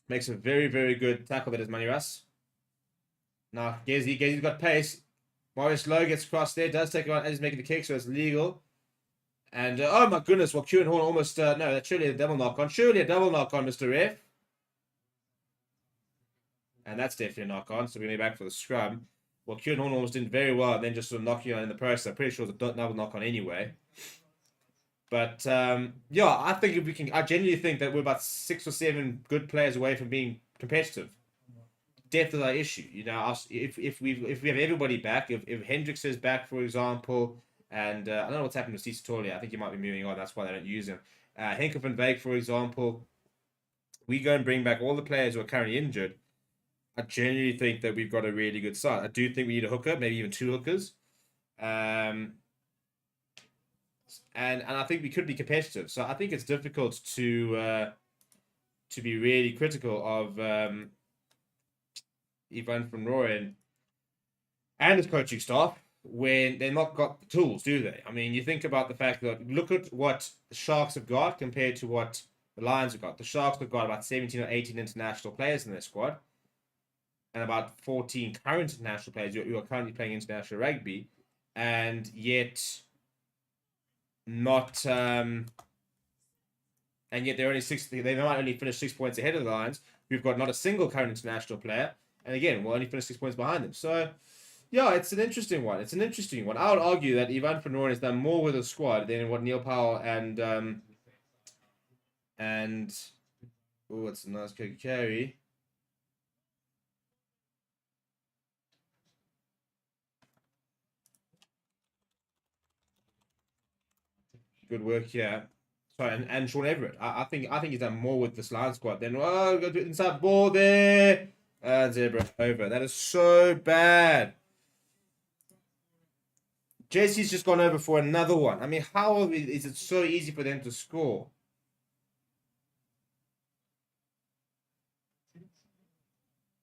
makes a very, very good tackle. That is Mani Russ. Now Gezi's got pace. Marius Lowe gets across there, does take it on, and he's making the kick, so it's legal. And, oh my goodness, well, Q and Horn almost, no, that's surely a double knock on. Surely a double knock on, Mr. Ref. And that's definitely a knock on, so we're going to be back for the scrum. Well, Q and Horn almost did very well, and then just sort of knocking on in the process. I'm pretty sure it's a double knock on anyway. But, yeah, I genuinely think that we're about 6 or 7 good players away from being competitive. Depth is our issue. If we have everybody back, if Hendricks is back, for example, and I don't know what's happened with Cesar Torley. I think he might be moving on. That's why they don't use him. Henker van Beek, for example, we go and bring back all the players who are currently injured. I genuinely think that we've got a really good side. I do think we need a hooker, maybe even 2 hookers. And I think we could be competitive. So I think it's difficult to be really critical of Ivan van Rooyen and his coaching staff when they've not got the tools, do they? I mean, you think about the fact that look at what the Sharks have got compared to what the Lions have got. The Sharks have got about 17 or 18 international players in their squad and about 14 current international players who are currently playing international rugby. and yet not and yet they're only they might only finish 6 points ahead of the Lions. We've got not a single current international player, and again, we'll only finish 6 points behind them. So yeah, it's an interesting one. I would argue that Ivan Fenorin has done more with the squad than what Neil Powell and oh, it's a nice kick carry. Good work here. Sorry, and Sean Everett. I think he's done more with this Lions squad than go to inside ball there. Zebre over. That is so bad. Jesse's just gone over for another one. I mean, how is it so easy for them to score?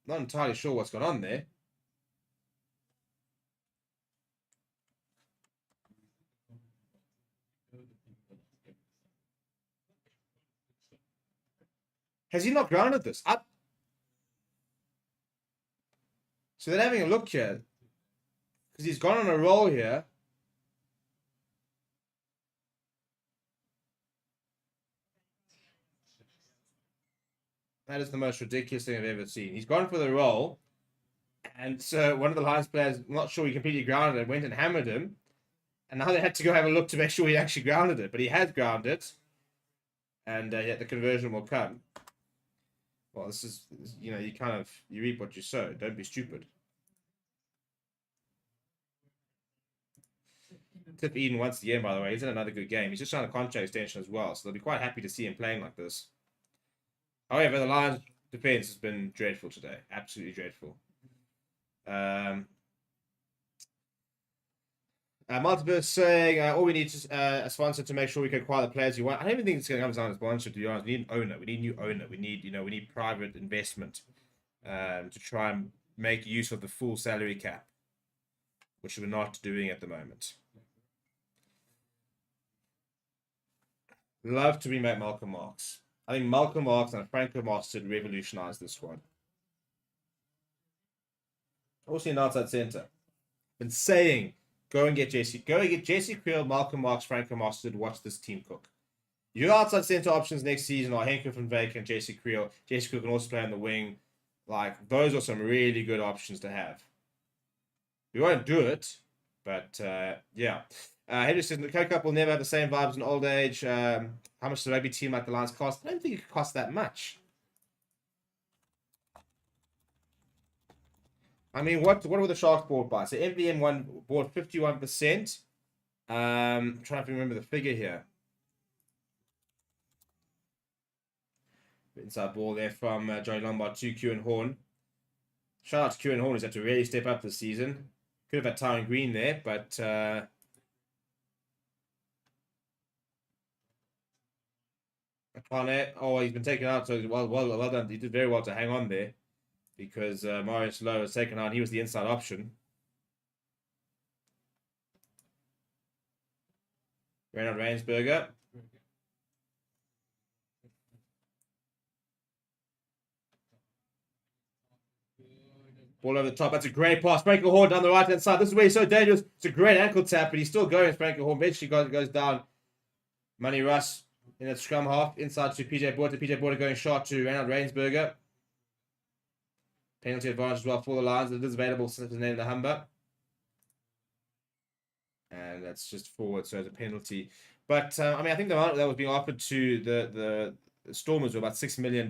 Not entirely sure what's going on there. Has he not grounded this? So they're having a look here. Because he's gone on a roll here. That is the most ridiculous thing I've ever seen. He's gone for the roll. And so one of the Lions players, I'm not sure he completely grounded it, went and hammered him. And now they had to go have a look to make sure he actually grounded it. But he has grounded. And yet the conversion will come. Well, this is, you reap what you sow. Don't be stupid. Tip Eden once again, by the way. He's in another good game. He's just trying a contract extension as well. So they'll be quite happy to see him playing like this. However, the Lions' defense has been dreadful today. Absolutely dreadful. Multiverse saying, all we need is a sponsor to make sure we can acquire the players you want. I don't even think it's going to come down to sponsor, to be honest. We need an owner. We need a new owner. We need private investment to try and make use of the full salary cap, which we're not doing at the moment. Love to remake Malcolm Marx. I think Malcolm Marx and Franco Marx should revolutionize this squad. Also, an outside center. Been saying, go and get Jesse Creel, Malcolm Marx, Franco Marx to watch this team cook. Your outside center options next season are Henker van Wyk and Jesse Creel. Jesse Creel can also play on the wing. Like, those are some really good options to have. We won't do it, but yeah. Henry says the Co-Cup will never have the same vibes in old age. How much does the rugby team like the Lions cost? I don't think it could cost that much. I mean, what were the Sharks bought by? So MVM bought 51%. I'm trying to remember the figure here. Inside ball there from Johnny Lombard to Kieran Horn. Shout out to Kieran Horn, who's had to really step up this season. Could have had Tyron Green there, but he's been taken out, so well done. He did very well to hang on there because Marius Lowe was taken out. He was the inside option. Reinhard Rainsberger. Ball over the top. That's a great pass. Franco Horn down the right-hand side. This is where he's so dangerous. It's a great ankle tap, but he's still going. Franco Horn eventually goes down. Manny Russ in that scrum half. Inside to PJ Border. PJ Border going short to Reinhard Rainsberger. Penalty advantage as well for the Lions. It is available since the name of the Humber. And that's just forward, so it's a penalty. But, I mean, I think the amount that was being offered to the Stormers were about $6 million.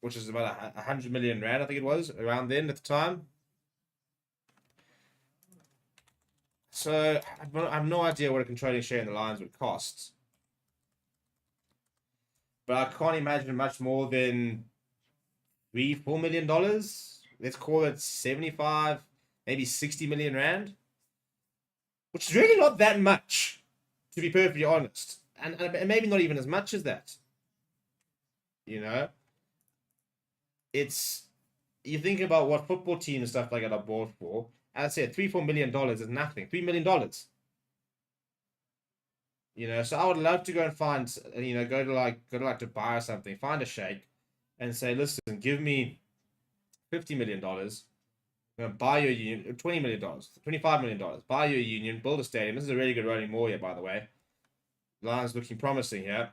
Which is about 100 million rand, I think it was, around then at the time. So I have no idea what a controlling share in the Lions would cost. But I can't imagine much more than $3-4 million. Let's call it 75, maybe 60 million rand. Which is really not that much, to be perfectly honest. And maybe not even as much as that. You know? You think about what football teams and stuff like that are bought for. As I said, $3-4 million is nothing. $3 million. You know, so I would love to go and find, go to Dubai or something, find a sheikh and say, listen, give me $50 million. We're going to buy you a union, $20 million, $25 million. Buy you a union, build a stadium. This is a really good rolling more here, by the way. Lions looking promising here.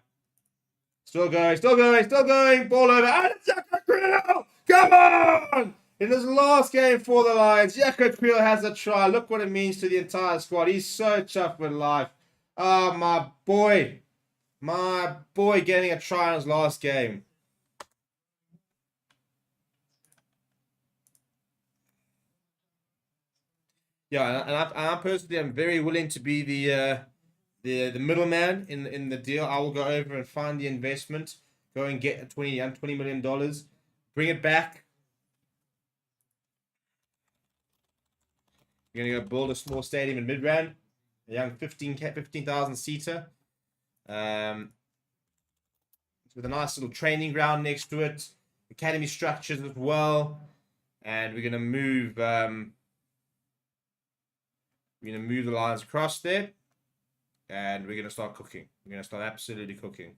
Still going, still going, still going. Ball over. And it's Jacob Creel! Come on! In his last game for the Lions, Jacob Creel has a try. Look what it means to the entire squad. He's so chuffed with life. Oh, my boy. My boy getting a try in his last game. Yeah, and I personally am very willing to be the middleman in the deal. I will go over and find the investment, go and get $20 million, bring it back. We're gonna go build a small stadium in Midrand, a young 15,000 seater, with a nice little training ground next to it, academy structures as well, and we're gonna move. We're going to move the Lions across there. And we're going to start cooking. We're going to start absolutely cooking.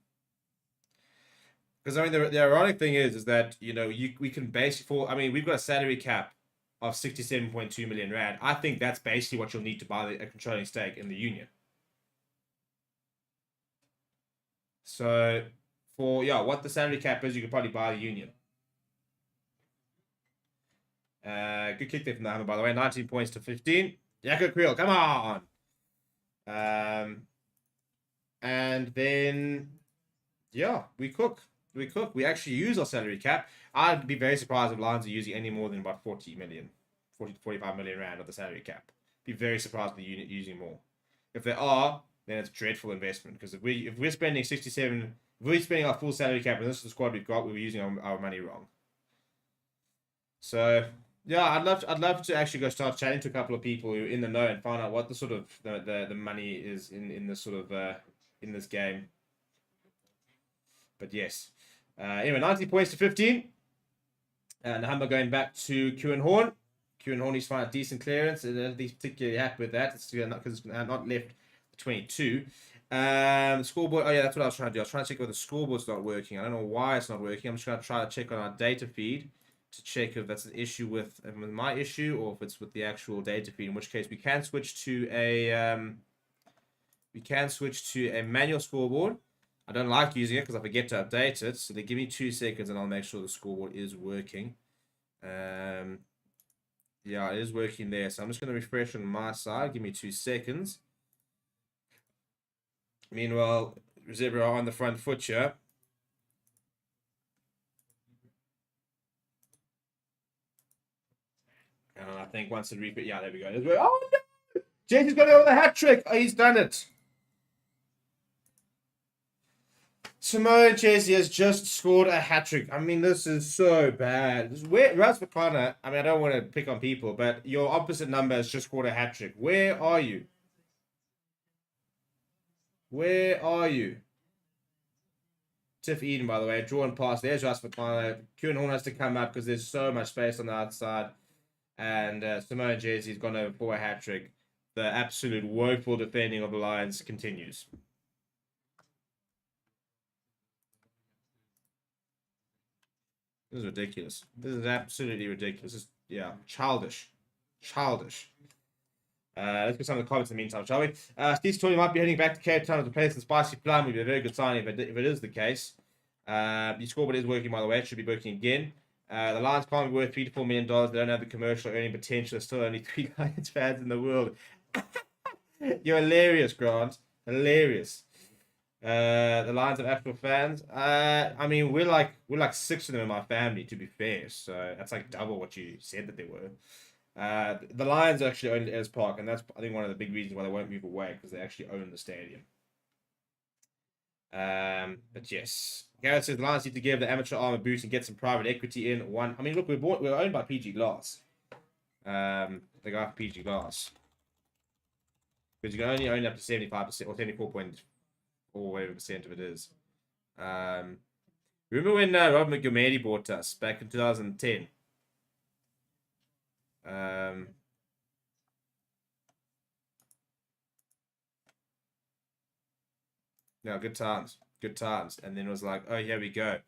Because, I mean, the ironic thing is that, you know, we can basically... we've got a salary cap of 67.2 million rand. I think that's basically what you'll need to buy a controlling stake in the union. So, for, what the salary cap is, you could probably buy the union. Good kick there from the Hammer, by the way. 19 points to 15. Jacob Creel, come on. And then, we cook. We actually use our salary cap. I'd be very surprised if Lions are using any more than about 40 to 45 million rand of the salary cap. Be very surprised if the unit using more. If they are, then it's a dreadful investment. Because if we're spending 67, if we're spending our full salary cap and this is the squad we've got, we're using our money wrong. So... yeah, I'd love to actually go start chatting to a couple of people who are in the know and find out what the sort of the money is in this sort of in this game. But yes, anyway, 90 points to 15, and Humber going back to Kieran Horn. Kieran Horn needs to find a decent clearance, and he's particularly happy with that. It's because it's not left 22. Scoreboard. Oh yeah, that's what I was trying to do. I was trying to check whether the scoreboard's not working. I don't know why it's not working. I'm just gonna try to check on our data feed to check if that's an issue with my issue or if it's with the actual data feed. In which case, we can switch to a manual scoreboard. I don't like using it because I forget to update it. So they give me 2 seconds and I'll make sure the scoreboard is working. Yeah, it is working there. So I'm just going to refresh on my side. Give me 2 seconds. Meanwhile, Zebre are on the front foot here. And I think once it repeat, there we go. Oh no! Jesse's got over the hat trick. Oh, he's done it. Samoa Jesse has just scored a hat trick. I mean, this is so bad. Ras Vakana, I mean, I don't want to pick on people, but your opposite number has just scored a hat trick. Where are you? Where are you? Tiff Eden, by the way, drawn pass. There's Ras Vakana. Kieran Horn has to come up because there's so much space on the outside. And Samoa Jesse's gone over for a hat trick. The absolute woeful defending of the Lions continues. This is ridiculous. This is absolutely ridiculous. This is, childish. Childish. Let's get some of the comments in the meantime, shall we? Steve Tony might be heading back to Cape Town to play some spicy plum. Would be a very good sign if it is the case. The scoreboard is working, by the way. It should be working again. The Lions can't be worth $3 to $4 million. They don't have the commercial earning potential. There's still only 3 Lions fans in the world. You're hilarious, Grant. Hilarious. The Lions have actual fans. I mean, we're like 6 of them in my family, to be fair. So that's like double what you said that they were. The Lions actually own Ayers Park, and that's, I think, one of the big reasons why they won't move away, because they actually own the stadium. But yes, Garrett says the Lions need to give the amateur arm a boost and get some private equity in. I mean, look, we're owned by PG Glass. The guy for PG Glass, because you can only own up to 75% or 74% or whatever percent of it is. Remember when Rob McGomedy bought us back in 2010? No, good times. Good times. And then it was like, oh, here we go.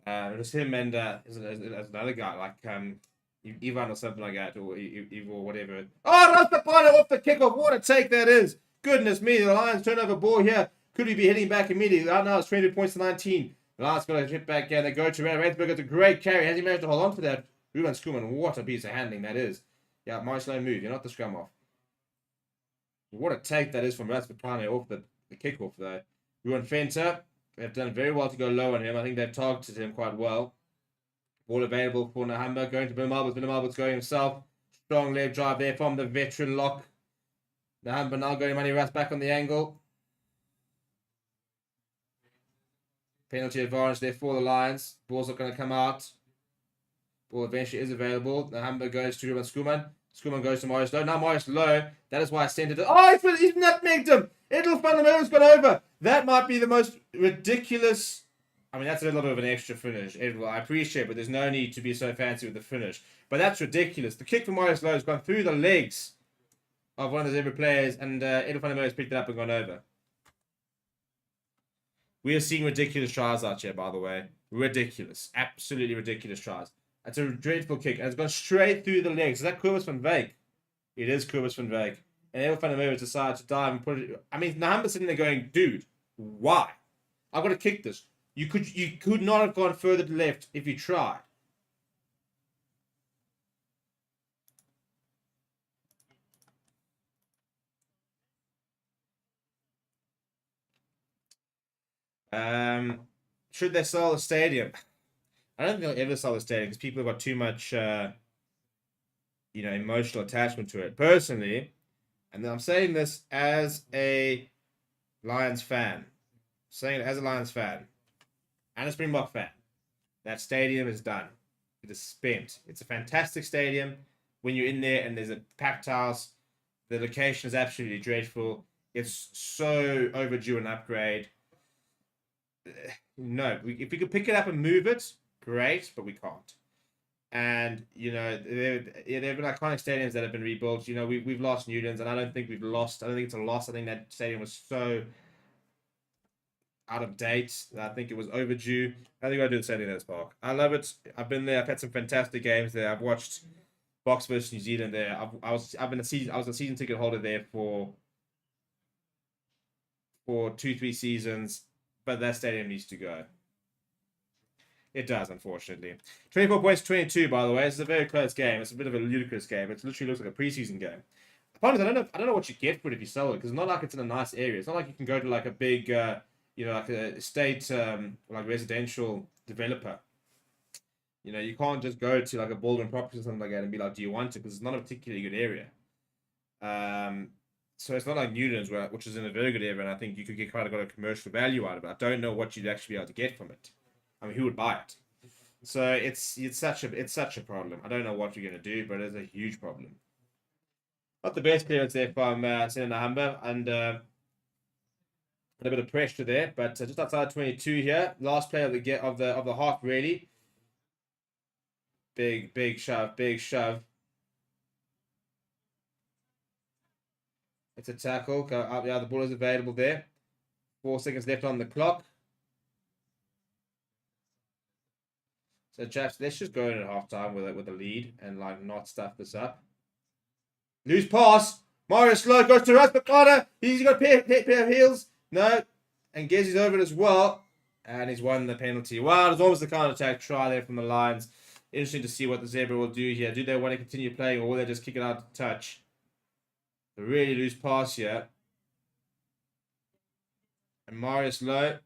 It was him and there's another guy, like, Ivan or something like that, or Ivo, whatever. Oh, that's the final off the kickoff. What a take that is. Goodness me, the Lions turnover ball here. Could we be hitting back immediately? Right now it's 20 points to 19. The Lions got to hit back here. They go to Rensburg. It's a great carry. Has he managed to hold on to that? Ruben Schoeman, what a piece of handling that is. Yeah, my slow move. You're not the scrum off. What a take that is from Raspatane off the kickoff though. Ruben Fenter, they've done very well to go low on him. I think they've targeted him quite well. Ball available for Nahamba, going to Willem Alberts. Willem Alberts going himself. Strong leg drive there from the veteran lock. Nahamba now going Money Ras back on the angle. Penalty advantage there for the Lions. Ball's not going to come out. Ball eventually is available. Nahamba goes to Ruben Schoeman. Schoeman goes to Morris Lowe. Now Morris Lowe. That is why I sent it. Oh, he's nutmegged him. It'll fundamentals gone over. That might be the most ridiculous. I mean, that's a little bit of an extra finish. I appreciate it, but there's no need to be so fancy with the finish. But that's ridiculous. The kick from Morris Lowe has gone through the legs of one of the Zebre players, and Edel van der Merwe has picked it up and gone over. We are seeing ridiculous tries out here, by the way. Ridiculous. Absolutely ridiculous tries. That's a dreadful kick, and it's gone straight through the legs. Is that Kobus van Wyk? It is Kobus van Wyk. And Edel van der Merwe decided to dive and put it. I mean, Nahamba's sitting there going, dude, why? I've got to kick this. You could not have gone further to the left if you tried. Should they sell the stadium? I don't think they'll ever sell the stadium because people have got too much, emotional attachment to it. Personally, and I'm saying this as a Lions fan, and a Springbok fan, that stadium is done. It is spent. It's a fantastic stadium. When you're in there and there's a packed house, the location is absolutely dreadful. It's so overdue an upgrade. No, if we could pick it up and move it, great, but we can't. And there have been iconic stadiums that have been rebuilt. We've lost Newlands, and I don't think we've lost. I don't think it's a loss. I think that stadium was so out of date. I think it was overdue. I think I'll do the stadium at Park. I love it. I've been there. I've had some fantastic games there. I've watched Box versus New Zealand there. I was a season ticket holder there for 2-3 seasons. But that stadium needs to go. It does, unfortunately. 24 points, 22, by the way. This is a very close game. It's a bit of a ludicrous game. It literally looks like a preseason game. Apparently, I don't know what you get for it if you sell it, because it's not like it's in a nice area. It's not like you can go to like a big, like a estate, like residential developer. You can't just go to like a Baldwin Properties or something like that and be like, do you want it? Because it's not a particularly good area. So it's not like Newlands, which is in a very good area, and I think you could get quite a lot of commercial value out of it. I don't know what you'd actually be able to get from it. I mean, who would buy it? So it's such a problem. I don't know what you're going to do, but it's a huge problem. Not the best clearance there from Sena Nahamba, and a bit of pressure there, but just outside 22 here. Last play of the half, really. Big shove. It's a tackle. Go up. Yeah, the ball is available there. 4 seconds left on the clock. So, chaps, let's just go in at halftime with a lead and not stuff this up. Loose pass. Marius Lowe goes to Raspakana. He's got a pair of heels. No. And Gezzy's over it as well. And he's won the penalty. Wow, it was almost the counter-attack try there from the Lions. Interesting to see what the Zebre will do here. Do they want to continue playing, or will they just kick it out of touch? A really loose pass here. And Marius Lowe.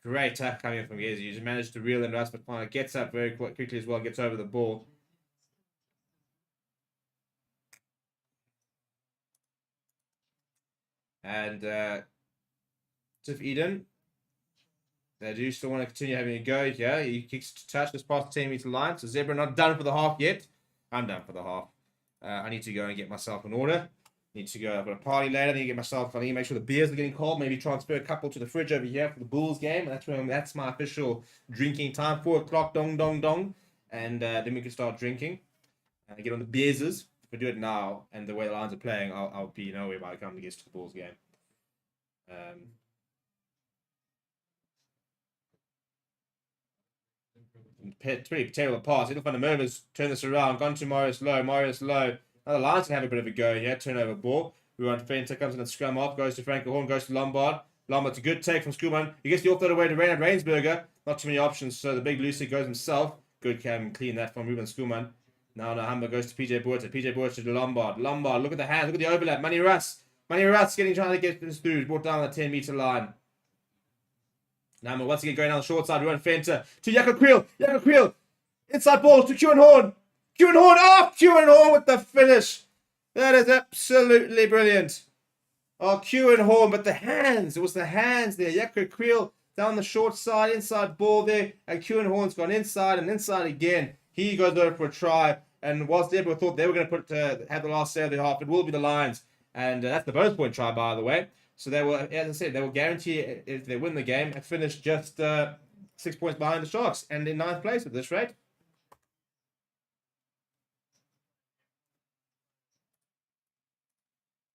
Great tackle coming in from Gezzy. He just managed to reel in Raspakana. Gets up very quickly as well. Gets over the ball. And Tiff Eden. They do still want to continue having a go here. He kicks to touch this past the 10-meter line. So Zebre not done for the half yet. I'm done for the half. I need to go and get myself in order. Need to go. I've got a party later. I need to get myself. I need to make sure the beers are getting cold. Maybe transfer a couple to the fridge over here for the Bulls game. That's my official drinking time. 4 o'clock. Dong dong dong. And then we can start drinking. And get on the beers. If we do it now, and the way the Lions are playing, I'll be nowhere by the time it gets to the Bulls game. pretty terrible pass. It'll find the movers, turn this around, gone to Marius Lowe. Now the Lions can have a bit of a go here. Turnover ball. We want Fenter, comes in and scrum off, goes to Franco Horn, goes to Lombard. Lombard's a good take from Schoolman. He gets the offload away to Reynard Rainsberger. Not too many options, so the big Lucy goes himself. Good clean that from Ruben Schoolman. Now Humber goes to PJ Boerter. PJ Boerter to Lombard. Lombard, look at the hands, look at the overlap. Manny Russ trying to get this through. He's brought down the 10-meter line. Now once again going down the short side. We want Fenter to Jakob Creel. Inside ball to Q and Horn. Q and Horn with the finish. That is absolutely brilliant. Oh, Q and Horn, but the hands. It was the hands there. Jakob Creel down the short side, inside ball there. And Q and Horn's gone inside and inside again. He goes over for a try. And whilst Zebre thought they were going to have the last say of the half, it will be the Lions. And that's the bonus point try, by the way. So they will, as I said, they will guarantee if they win the game and finish just 6 points behind the Sharks and in 9th place at this rate.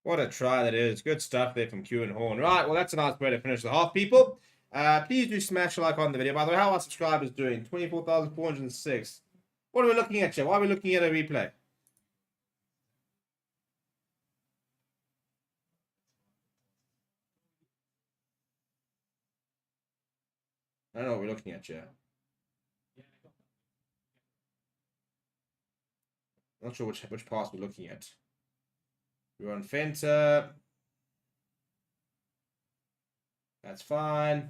What a try that is. Good stuff there from Q and Horn. Right, well, that's a nice way to finish the half, people. Please do smash a like on the video. By the way, how are our subscribers doing? 24,406. What are we looking at here? Why are we looking at a replay? I don't know what we're looking at here. Not sure which pass we're looking at. We're on Fenter. That's fine.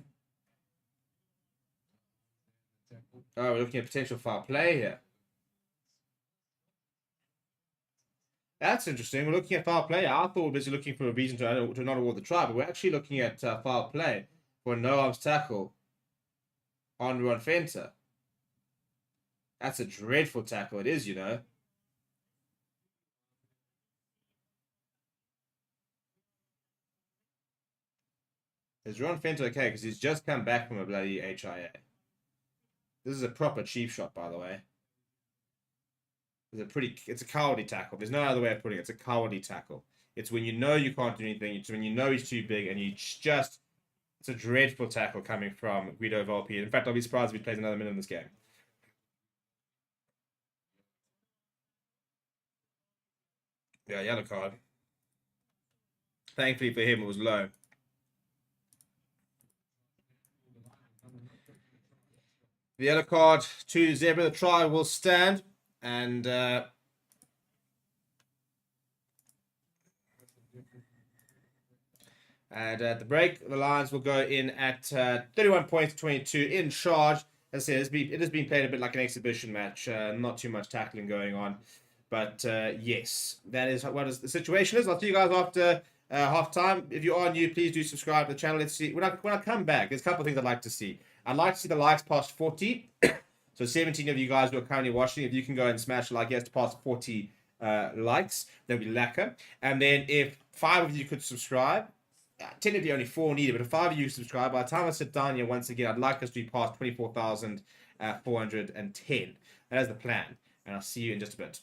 Oh, we're looking at potential foul play here. That's interesting. We're looking at foul play. I thought we were busy looking for a reason to not award the try, but we're actually looking at foul play for a no-arms tackle on Ruan Fenter. That's a dreadful tackle. It is, you know. Is Ruan Fenter okay? Because he's just come back from a bloody HIA. This is a proper cheap shot, by the way. It's a cowardly tackle. There's no other way of putting it. It's a cowardly tackle. It's when you know you can't do anything. It's when you know he's too big and it's a dreadful tackle coming from Guido Volpe. In fact, I'll be surprised if he plays another minute in this game. Yeah, yellow card. Thankfully for him, it was low. The yellow card to Zebre. The try will stand. And at the break, the Lions will go in at 31 points to 22 in charge. As I said, it has been played a bit like an exhibition match. Not too much tackling going on. But yes, that is what the situation is. I'll see you guys after half time. If you are new, please do subscribe to the channel. Let's see. When I come back, there's a couple of things I'd like to see. I'd like to see the likes past 40. So 17 of you guys who are currently watching, if you can go and smash like yes to past 40 likes, that'd be lekker. And then if 5 of you could subscribe, technically only 4 needed, but if 5 of you subscribe, by the time I sit down here once again, I'd like us to be past 24,410. That is the plan. And I'll see you in just a bit.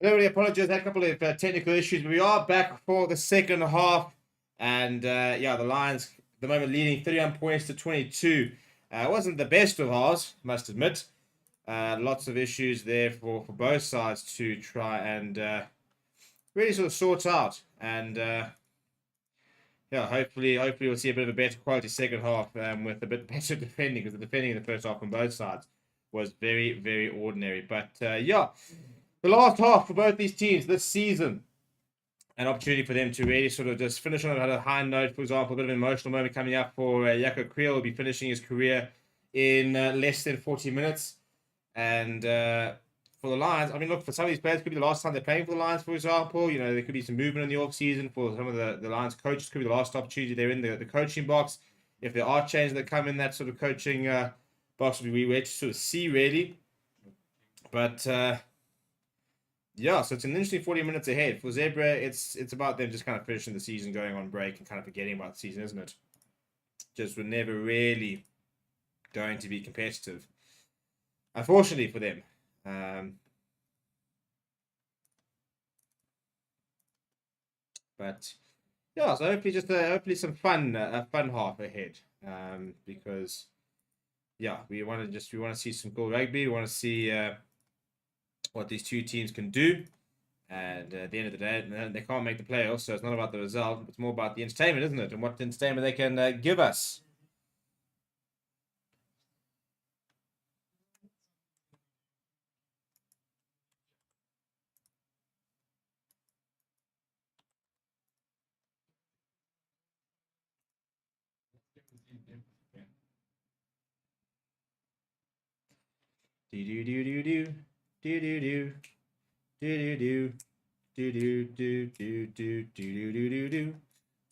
I don't really apologize. Had a couple of technical issues, but we are back for the second half. And yeah, the Lions at the moment leading 31 points to 22. Wasn't the best of ours, must admit. Lots of issues there for both sides to try and really sort of sort out. And yeah, hopefully we'll see a bit of a better quality second half with a bit better defending, because the defending in the first half on both sides was very, very ordinary. But yeah, the last half for both these teams this season, an opportunity for them to really sort of just finish on a high note. For example, a bit of an emotional moment coming up for Jaco Kriel, will be finishing his career in less than 40 minutes. And for the Lions, I mean, look, for some of these players, it could be the last time they're playing for the Lions, for example. You know, there could be some movement in the off-season for some of the Lions coaches. It could be the last opportunity they're in the coaching box. If there are changes that come in that sort of coaching box, we wait to sort of see, really. But yeah, so it's an interesting 40 minutes ahead. For Zebre, it's about them just kind of finishing the season, going on break, and kind of forgetting about the season, isn't it? Just we're never really going to be competitive, unfortunately for them. But yeah, so hopefully just hopefully some fun a fun half ahead. Because yeah, we want to see some cool rugby. We want to see what these two teams can do. And at the end of the day, they can't make the playoffs, so it's not about the result. It's more about the entertainment, isn't it? And what entertainment they can give us. Do do do do do do do do do do do do do do do do do do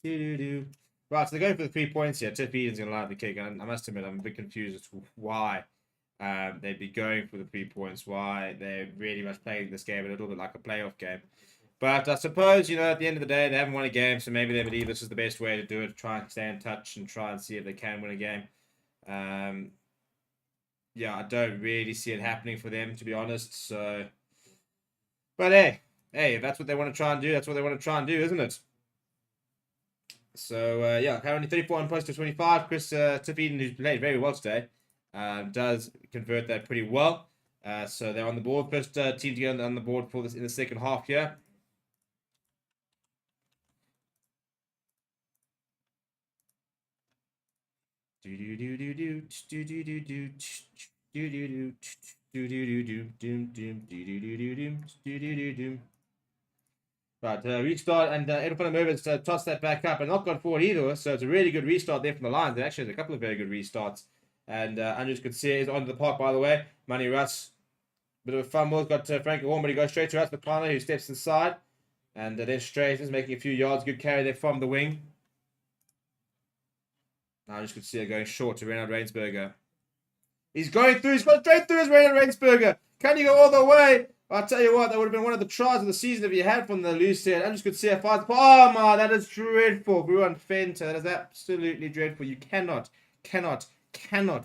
do do. Right, so they're going for the 3 points here. Tiff Eden's going to line up the kick. And I must admit, I'm a bit confused as to why they'd be going for the 3 points, why they're really much playing this game a little bit like a playoff game. But I suppose, you know, at the end of the day, they haven't won a game, so maybe they believe this is the best way to do it, try and stay in touch and try and see if they can win a game. Yeah, I don't really see it happening for them, to be honest. So, but hey, if that's what they want to try and do, that's what they want to try and do, isn't it? So yeah, currently 34 on post to 25. Chris Tiff Eden, who's played very well today, does convert that pretty well. So they're on the board. First team to get on the board for this in the second half here. Right, restart, and Edwin Mervis tossed that back up and not gone forward either. So it's a really good restart there from the Lions. It actually has a couple of very good restarts. And Andrews could see is onto the park, by the way. Manny Russ, bit of a fumble. Got Frankie Warren, but he goes straight to Russ McConnell, who steps inside. And then straightens, making a few yards. Good carry there from the wing. Now I just could see it going short to Reinhard Rainsberger. He's going through. He's gone straight through his Reinhard Rainsberger. Can he go all the way? I'll tell you what, that would have been one of the tries of the season if he had from the loose end. I just could see a fight. Oh my, that is dreadful. Ruan Fenter. That is absolutely dreadful. You cannot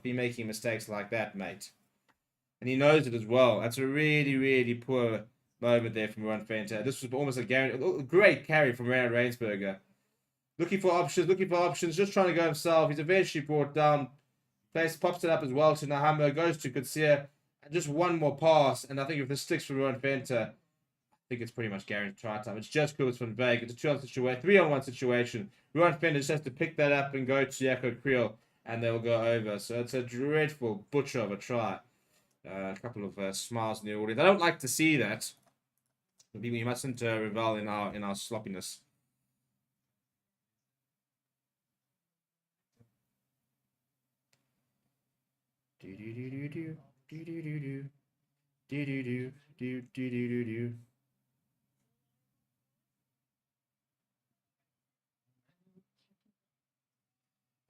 be making mistakes like that, mate. And he knows it as well. That's a really, really poor moment there from Ruan Fenter. This was almost a great carry from Reinhard Rainsberger. Looking for options, just trying to go himself. He's eventually brought down. Pops it up as well to Nahamba, goes to Kutsia, and just one more pass. And I think if this sticks for Ruan Fenter, I think it's pretty much guaranteed try time. It's just Kobus van Veek. It's a 3-on-1 situation. Ruan Fenter just has to pick that up and go to Jaco Kriel, and they'll go over. So it's a dreadful butcher of a try. A couple of smiles in the audience. I don't like to see that. We mustn't revel in our sloppiness.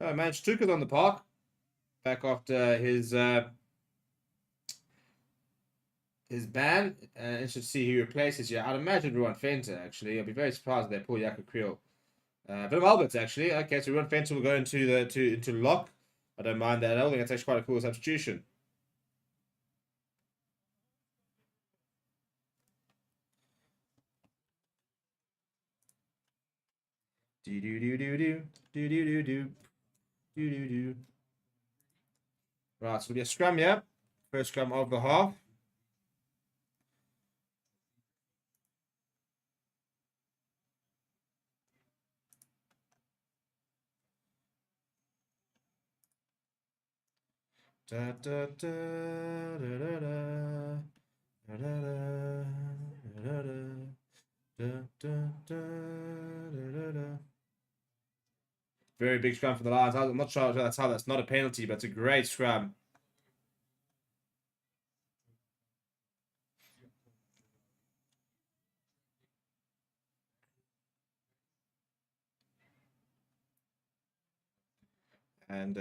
Man, Stuka's on the park. Back after his ban. Interested to see who replaces you. I'd imagine Ruan Fenter, actually. I'd be very surprised if they pull Jaco Kriel. Willem Alberts, actually. Okay, so Ruan Fenter will go into lock. I don't mind that. I don't think that's actually quite a cool substitution. Do do do do do do do do do do do do. Right, so it'll be a scrum, yeah. First scrum of the half. Da da da da da da. Da, da, da, da, da, da, da. Very big scrum for the Lions. I'm not sure that's how that's not a penalty, but it's a great scrum. And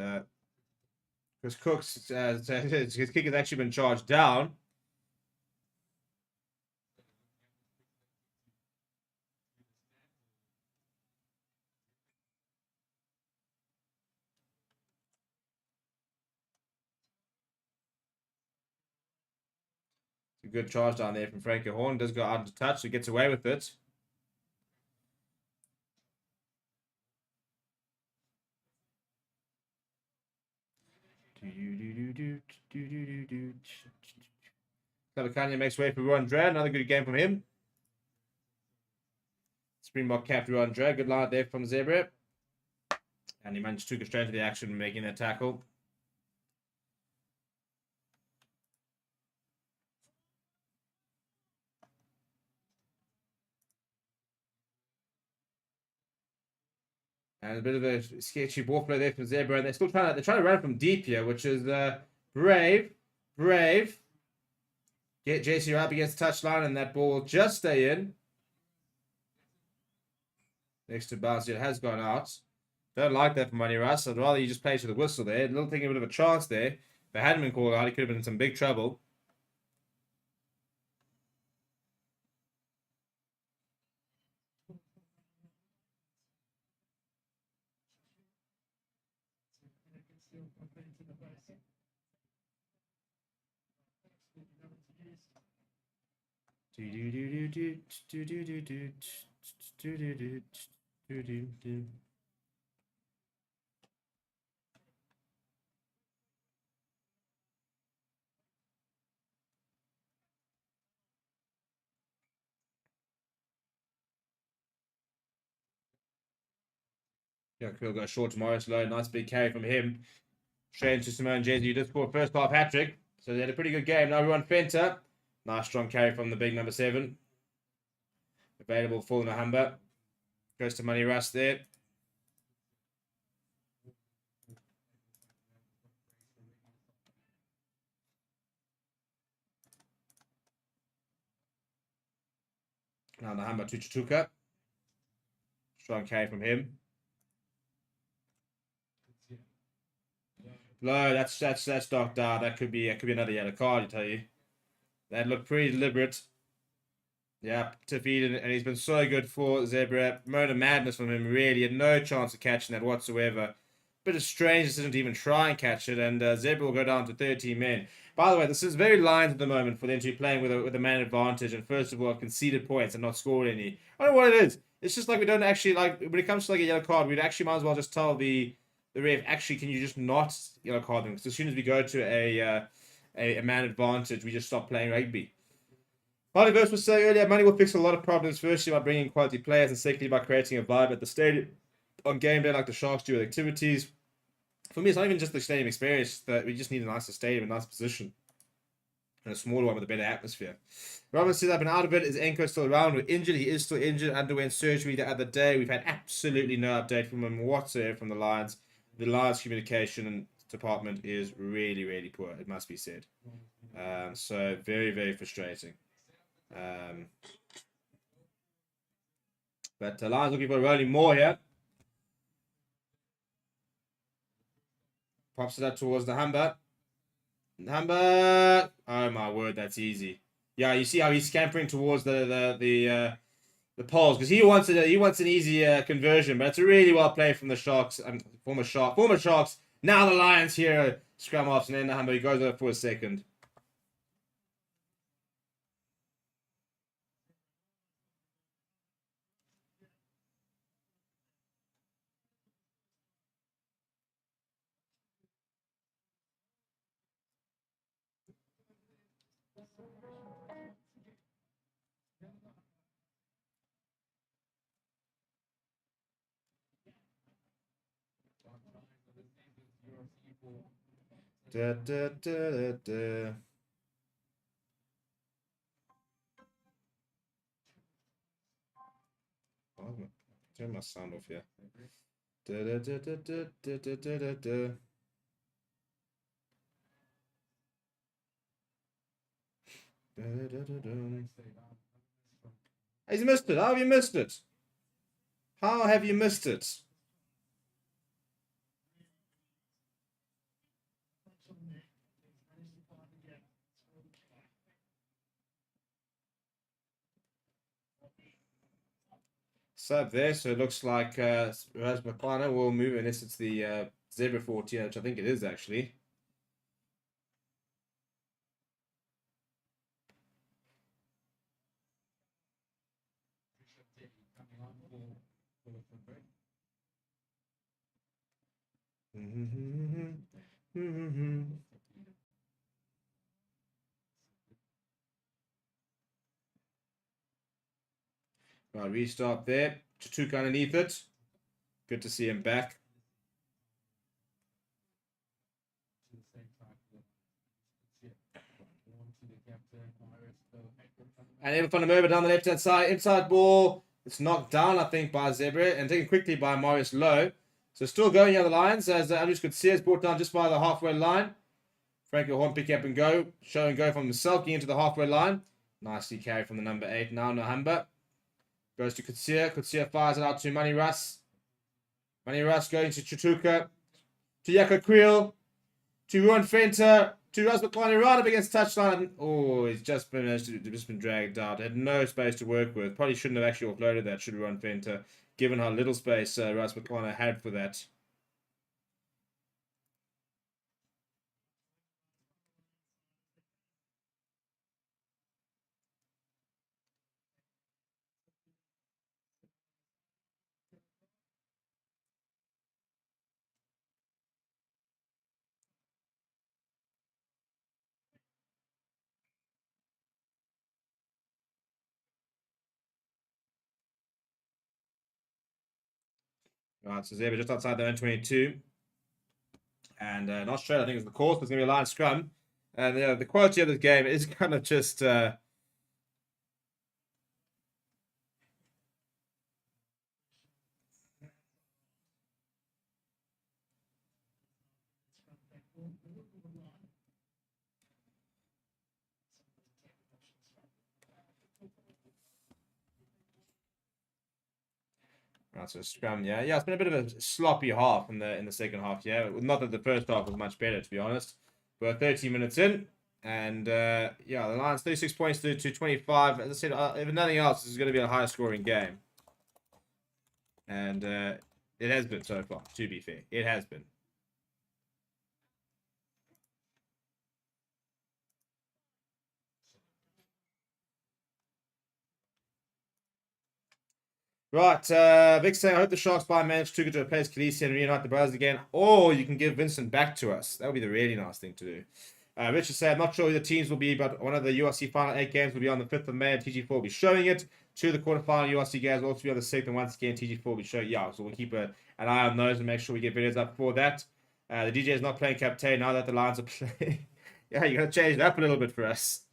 Chris Cook's his kick has actually been charged down. A good charge down there from Frankie Horn. Does go out into touch, so gets away with it. Clever makes way for Ruan Dredd. Another good game from him. Springbok captain Ruan Dredd. Good line there from Zebre. And he managed to go straight to the action, making that tackle. And a bit of a sketchy ball play there from Zebre. And they're still trying to run from deep here, which is brave. Get JC right against the touchline, and that ball will just stay in. Next to bounce, it has gone out. Don't like that from Money Russ. I'd rather you just play to the whistle there. A little taking a bit of a chance there. If it hadn't been called out, he could have been in some big trouble. Yeah, he'll go short to Morris Lowe. Nice big carry from him. Straight into Simone Jezzy, who just scored first half hat trick. So they had a pretty good game. Now we run Fenter. Nice strong carry from the big number 7. Available for Nahamba. Goes to Money Russ there. Now Nahamba to Chatuka. Strong carry from him. No, that's knocked out. That could be another yellow card, I tell you. That looked pretty deliberate. Yeah, to feed it, and he's been so good for Zebre. Mode of madness from him, really. He had no chance of catching that whatsoever. Bit of strange decision to even try and catch it, and Zebre will go down to 13 men. By the way, this is very Lions at the moment for them to be playing with a man advantage, and first of all, conceded points and not scored any. I don't know what it is. It's just like we don't actually, like, when it comes to like a yellow card, we'd actually might as well just tell the ref, actually, can you just not yellow card them? Because as soon as we go to a man advantage, we just stop playing rugby. Hardyverse was saying earlier, money will fix a lot of problems. Firstly, by bringing quality players, and secondly, by creating a vibe at the stadium on game day, like the Sharks do with activities. For me, it's not even just the stadium experience, that we just need a nicer stadium, a nice position, and a smaller one with a better atmosphere. Robin says, I've been out of it. His ankle is still around. We're injured. He is still injured. Underwent surgery the other day. We've had absolutely no update from him whatsoever from the Lions. The Lions communication department is really, really poor, it must be said. So very, very frustrating. But Lions looking for rolling more here. Pops it up towards the Humber. Oh my word, that's easy. Yeah, you see how he's scampering towards the poles because he wants an easy conversion, but it's a really well played from the Sharks. Former Sharks. Now the Lions here scrum offs, and then the Humber he goes over for a second. Da, da, da, da, da. Turn my sound off here. Da, da, da, da, da, da, da, da, da. Da, da, da, da. He's missed it. How have you missed it? How have you missed it? Sub there, so it looks like Raz McClana will move unless it's the Zebre 14, which I think it is actually. Right, restart there. Chatuk underneath it. Good to see him back. And even from the over down the left hand side, inside ball. It's knocked down, I think, by Zebre and taken quickly by Marius Lowe. So still going on the lines as Andrews could see it's brought down just by the halfway line. Frankie Horn pick up and go. Show and go from himself, getting into the halfway line. Nicely carried from the number 8. Now Nahamba. Goes to Kutsia. Kutsia fires it out to Manny Russ. Manny Russ going to Chutuka. To Yako Creel. To Ruan Fenter. To Raz McClany right up against touchline. Oh, he's just been dragged out. Had no space to work with. Probably shouldn't have actually offloaded that, should Ruan Fenter, given how little space Raz McClany had for that. Right, so Zebre just outside the N22. And not straight, I think it's the course. There's going to be a line scrum. And the quality of this game is kind of just... Right, so scrum, yeah. Yeah, it's been a bit of a sloppy half in the second half, yeah. Not that the first half was much better, to be honest. We're 13 minutes in. And, yeah, the Lions 36 points to 25. As I said, if nothing else, this is going to be a high-scoring game. And it has been so far, to be fair. It has been. Right, Vic saying, I hope the Sharks buy manage to replace Khaleesi and reunite the brothers again. Or you can give Vincent back to us. That would be the really nice thing to do. Richard said, I'm not sure who the teams will be, but one of the URC Final 8 games will be on the 5th of May, and TG4 will be showing it. 2 of the quarterfinal URC games will also be on the 6th, and once again, TG4 will be showing. Yeah, so we'll keep an eye on those and make sure we get videos up for that. The DJ is not playing Captain now that the Lions are playing. Yeah, you got to change it up a little bit for us.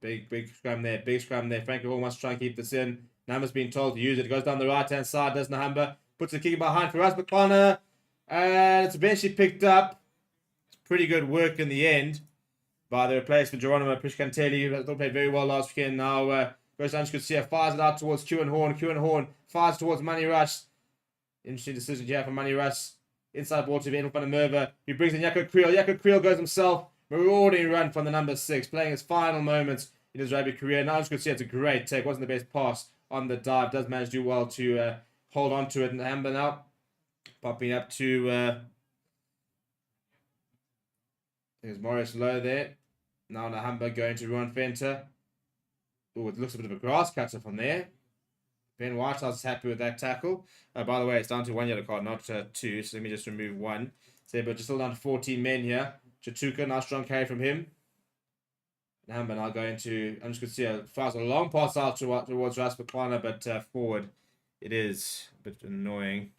Big scrum there. Big scrum there. Frankie Hall wants to try and keep this in. Namba's been told to use it. It goes down the right-hand side. Does Nahamba. Puts the kick behind for Raz McClana. And it's eventually picked up. It's pretty good work in the end by the replacement, Geronimo Prishkantelli, who has not played very well last weekend. Now goes down to Kutsia. Fires it out towards Q and Horn. Q and Horn fires towards Manny Rush. Interesting decision here for Manny Rush. Inside ball to Van der Merwe. He brings in Yako Creel. Yako Creel goes himself. Marauding run from the number 6, playing his final moments in his rugby career. Now, as you can see, it's a great take. Wasn't the best pass on the dive. Does manage to do well to hold on to it. And Amber now popping up to... there's Morris Lowe there. Now Nahamba going to Ruan Fenter. Oh, it looks a bit of a grass cutter from there. Ben Whitehouse is happy with that tackle. By the way, it's down to 1 yellow card, not 2. So let me just remove 1. So, but just still down to 14 men here. Chatuka, nice strong carry from him. Nahamba now going to, I'm just going to see fires a long pass out towards Raspakwana, but forward it is a bit annoying.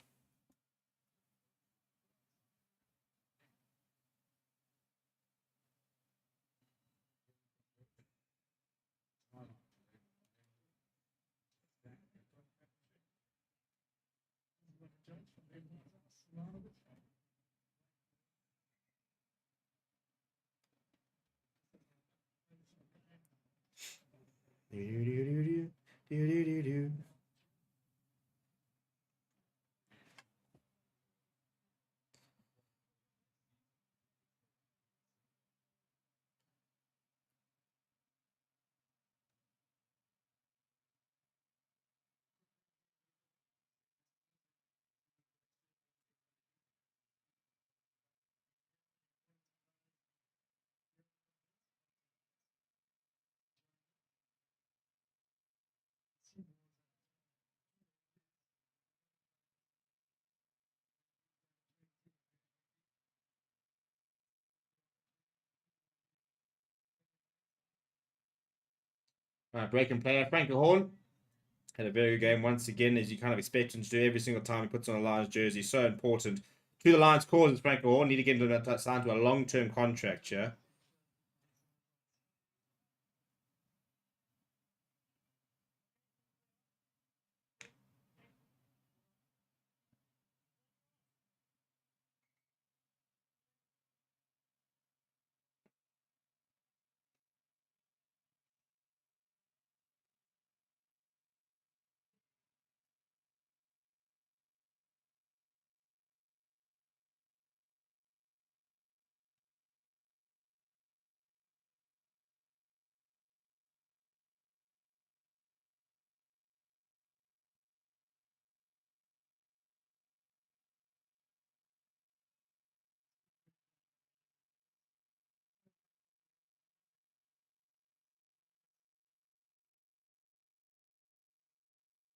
Breaking player, Frankie Horn. Had a very good game once again, as you kind of expect him to do every single time he puts on a Lions jersey. So important to the Lions cause, and Frankie Horn need to get him signed to a long-term contract here.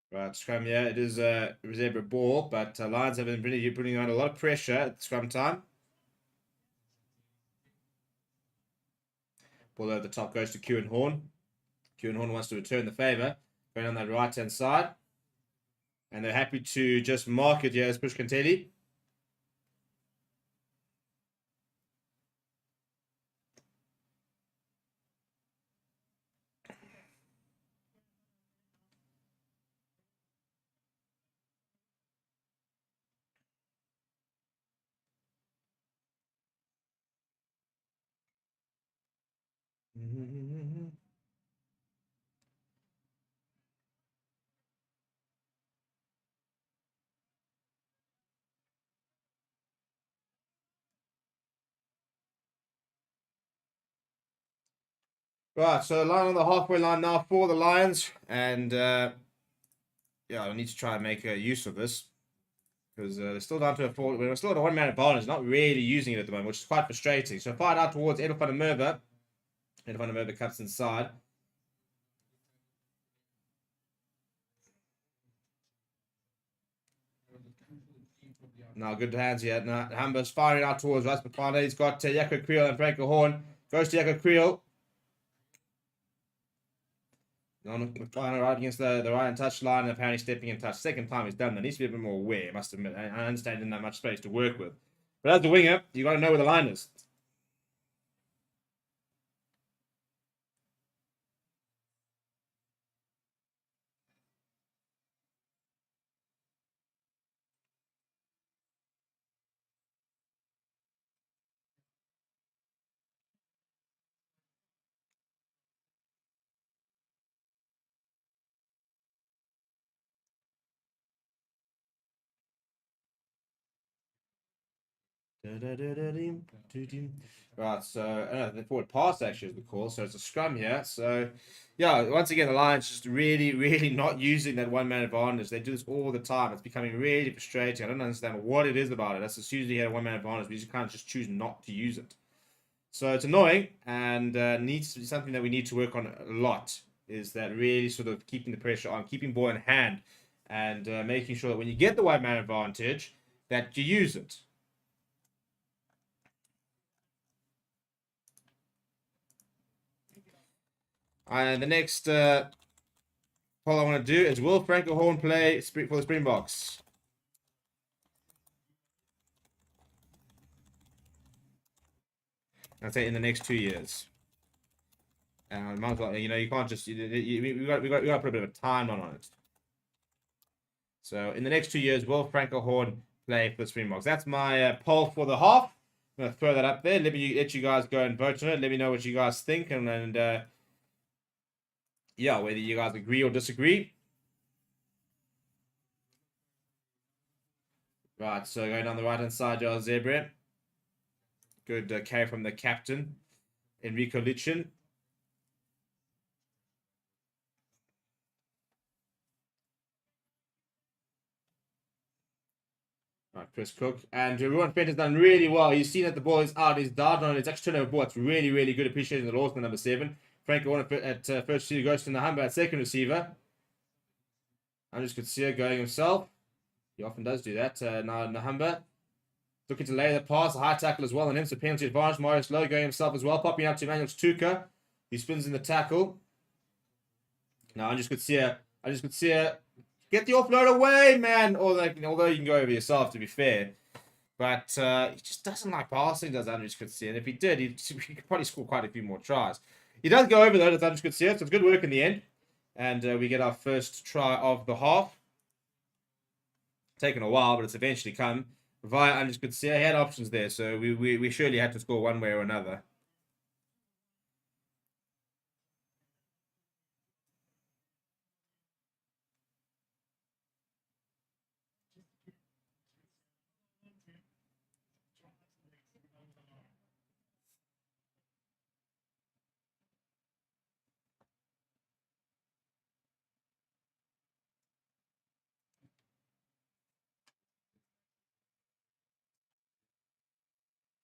Right, scrum, yeah, it is a Zebre ball, but Lions have been putting on a lot of pressure at scrum time. Ball over the top goes to Kieran Horn. Kieran Horn wants to return the favour, going on that right-hand side. And they're happy to just mark it here as Pushkantelli. Right, so line on the halfway line now for the Lions. And yeah, I need to try and make use of this. Because they're still down to a 4. We're still at a 1-man advantage, not really using it at the moment, which is quite frustrating. So fired out towards Edel van der Merwe. Edel van der Merwe cuts inside. Now, good hands here. Now, Hamber's firing out towards Raspakwana. He's got Jaco Creel and Franco Horn. Goes to Jaco Creel. McLaren right against the right touch line and apparently stepping in touch. Second time he's done that. Needs to be a bit more aware, I must admit. I understand he didn't have much space to work with. But as a winger, you got to know where the line is. Right, so the forward pass actually is the call, so it's a scrum here. So, yeah, once again, the Lions just really, really not using that 1-man advantage. They do this all the time. It's becoming really frustrating. I don't understand what it is about it. That's as soon as you had a 1-man advantage, we just can't just choose not to use it. So it's annoying and needs to be something that we need to work on a lot. Is that really sort of keeping the pressure on, keeping ball in hand, and making sure that when you get the wide man advantage, that you use it. And the next poll I want to do is: will Franco Horn play for the Springboks? I'd say in the next 2 years. Might as well, you can't just we got to put a bit of a timeline on it. So in the next 2 years, will Franco Horn play for the Springboks? That's my poll for the half. I'm gonna throw that up there. Let you guys go and vote on it. Let me know what you guys think, and yeah, whether you guys agree or disagree. Right, so going down the right hand side, you Zebre. Good carry from the captain, Enrico Lichin. Right, Chris Cook. And Ruan Fent has done really well. He's seen that the ball is out. He's dived on it. It's actually turnover ball. It's really, really good. Appreciating the loss for number 7. Franco Horn at first receiver goes to Nahamba at second receiver. Andres Kutsia going himself. He often does do that. Now Nahamba looking to lay the pass, a high tackle as well on him, so penalty advantage. Marius Lowe going himself as well, popping up to Emmanuel Stuka. He spins in the tackle. Now Andres Kutsia get the offload away, man. Although you can go over yourself, to be fair. But he just doesn't like passing, does Andres Kutsia. And if he did, he could probably score quite a few more tries. He does go over, though, does Andres Kutsia, so it's good work in the end. And we get our first try of the half. Taken a while, but it's eventually come. Via Andres Kutsia, he had options there, so we surely had to score one way or another.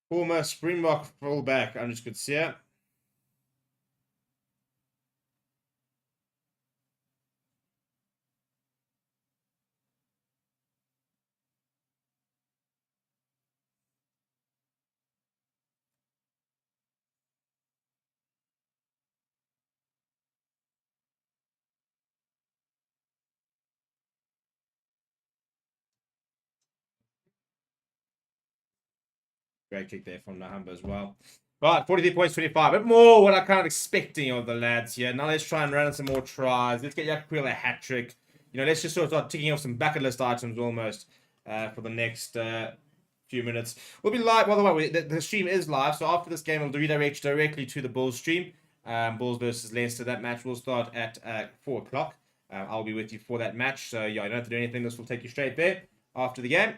Former Springbok fullback Andres Kutsia. Great kick there from Nahamba as well. Right, 43 points, 25. A bit more what I'm kind of expecting of the lads here. Now let's try and run some more tries. Let's get Yakuil a hat trick. Let's just sort of start ticking off some bucket list items almost for the next few minutes. We'll be live. By the way, the stream is live. So after this game, we'll redirect directly to the Bulls stream. Bulls versus Leicester. That match will start at 4 o'clock. I'll be with you for that match. So yeah, you don't have to do anything. This will take you straight there after the game.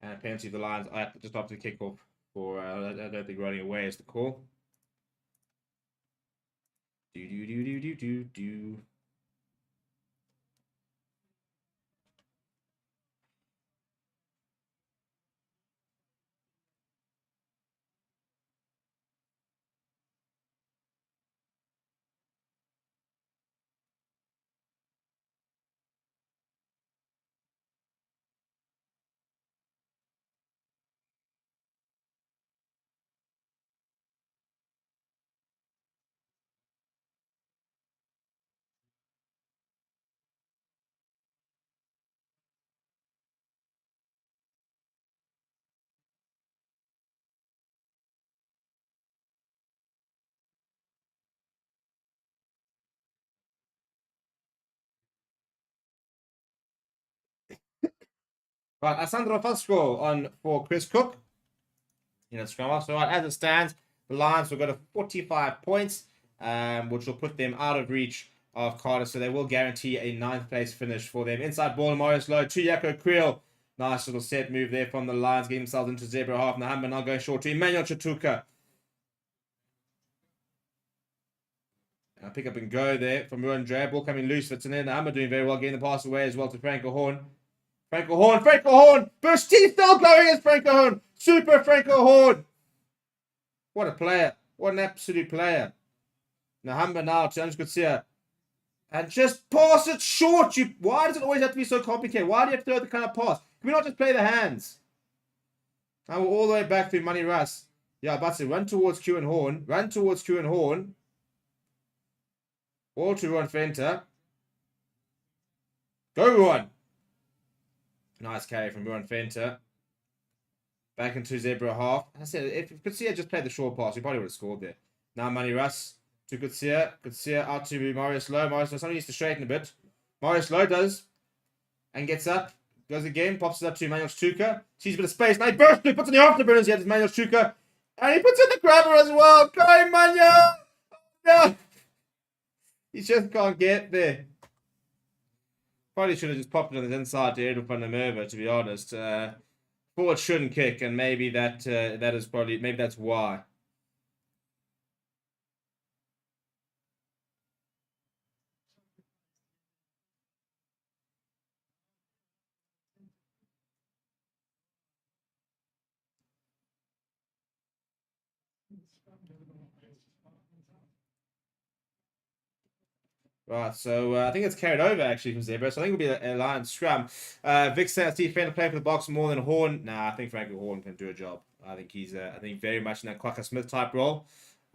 And penalty of the Lions just after the kickoff for I don't think running away is the call. Do. Right, Alessandro Fasco on for Chris Cook. Scrum off. So right, as it stands, the Lions will go to 45 points, which will put them out of reach of Cardiff. So they will guarantee a 9th place finish for them. Inside ball, Marius Lowe to Yakuil. Nice little set move there from the Lions, getting themselves into Zebre half. Nahamba now going short to Emmanuel Chatuka. Pick up and go there from Ruan Dre. Ball coming loose. Fits in there. Hammer doing very well, getting the pass away as well to Franco Horn. Franco Horn. Burst T still going as Franco Horn. Super Franco Horn. What a player. What an absolute player. Nahamba now to Ange Gutsia. And just pass it short. Why does it always have to be so complicated? Why do you have to throw the kind of pass? Can we not just play the hands? Now we're all the way back through Money Russ. Yeah, but to run towards Q and Horn. All to Ruan Fenter. Go, Ruan. Nice carry from Ruan Fenter. Back into Zebre half. I said, if Gutsia just played the short pass, he probably would have scored there. Now Money Russ to Gutsia. Gutsia out to Marius Lowe. Marius Lowe, somebody needs to straighten a bit. Marius Lowe does. And gets up. Goes again. Pops it up to Manuel Stuka. Sees a bit of space. Now he bursts through. Puts in the afterburners. He has Manuel Stuka. And he puts in the grabber as well. Go, Manuel! No! He just can't get there. Probably should have just popped it on the inside to Edwin van der Merwe, to be honest. Forward shouldn't kick, and maybe that is probably, maybe that's why. Right, so I think it's carried over actually from Zebre, so I think it'll be a line scrum. Vic says Steve Fender playing for the box more than Horn. Nah, I think Franco Horn can do a job. I think he's very much in that Quacker Smith type role.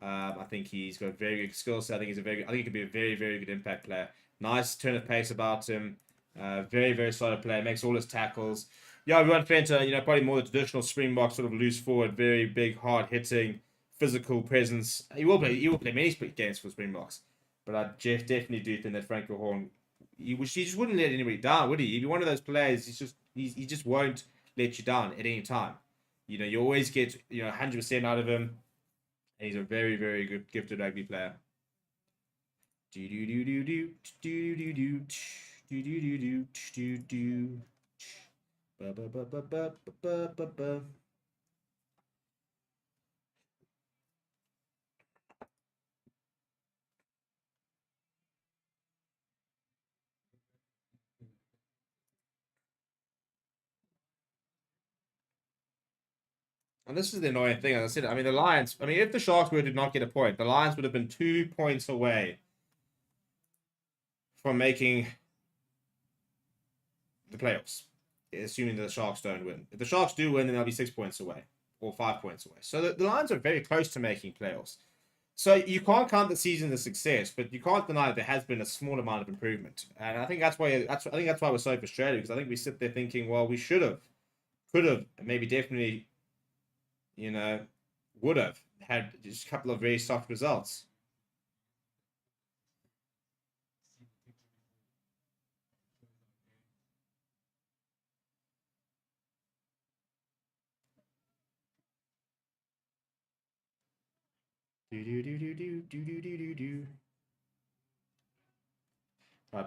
I think he's got a very good skill set. I think he could be a very, very good impact player. Nice turn of pace about him. Very, very solid player. Makes all his tackles. Yeah, Ruan Fenter, probably more the traditional Springbok sort of loose forward, very big, hard hitting, physical presence. He will play many games for Springboks. But I definitely do think that Franco Horn, he just wouldn't let anybody down, would he? He'd be one of those players. He just won't let you down at any time. You always get 100% out of him. And he's a very, very good gifted rugby player. And this is the annoying thing, as I said. I mean, the Lions. I mean, if the Sharks did not get a point, the Lions would have been 2 points away from making the playoffs, assuming that the Sharks don't win. If the Sharks do win, then they'll be 6 points away or 5 points away. So the Lions are very close to making playoffs. So you can't count the season as a success, but you can't deny there has been a small amount of improvement. And I think that's why we're so frustrated, because I think we sit there thinking, well, we should have, could have, maybe definitely, would have had just a couple of very soft results. Right,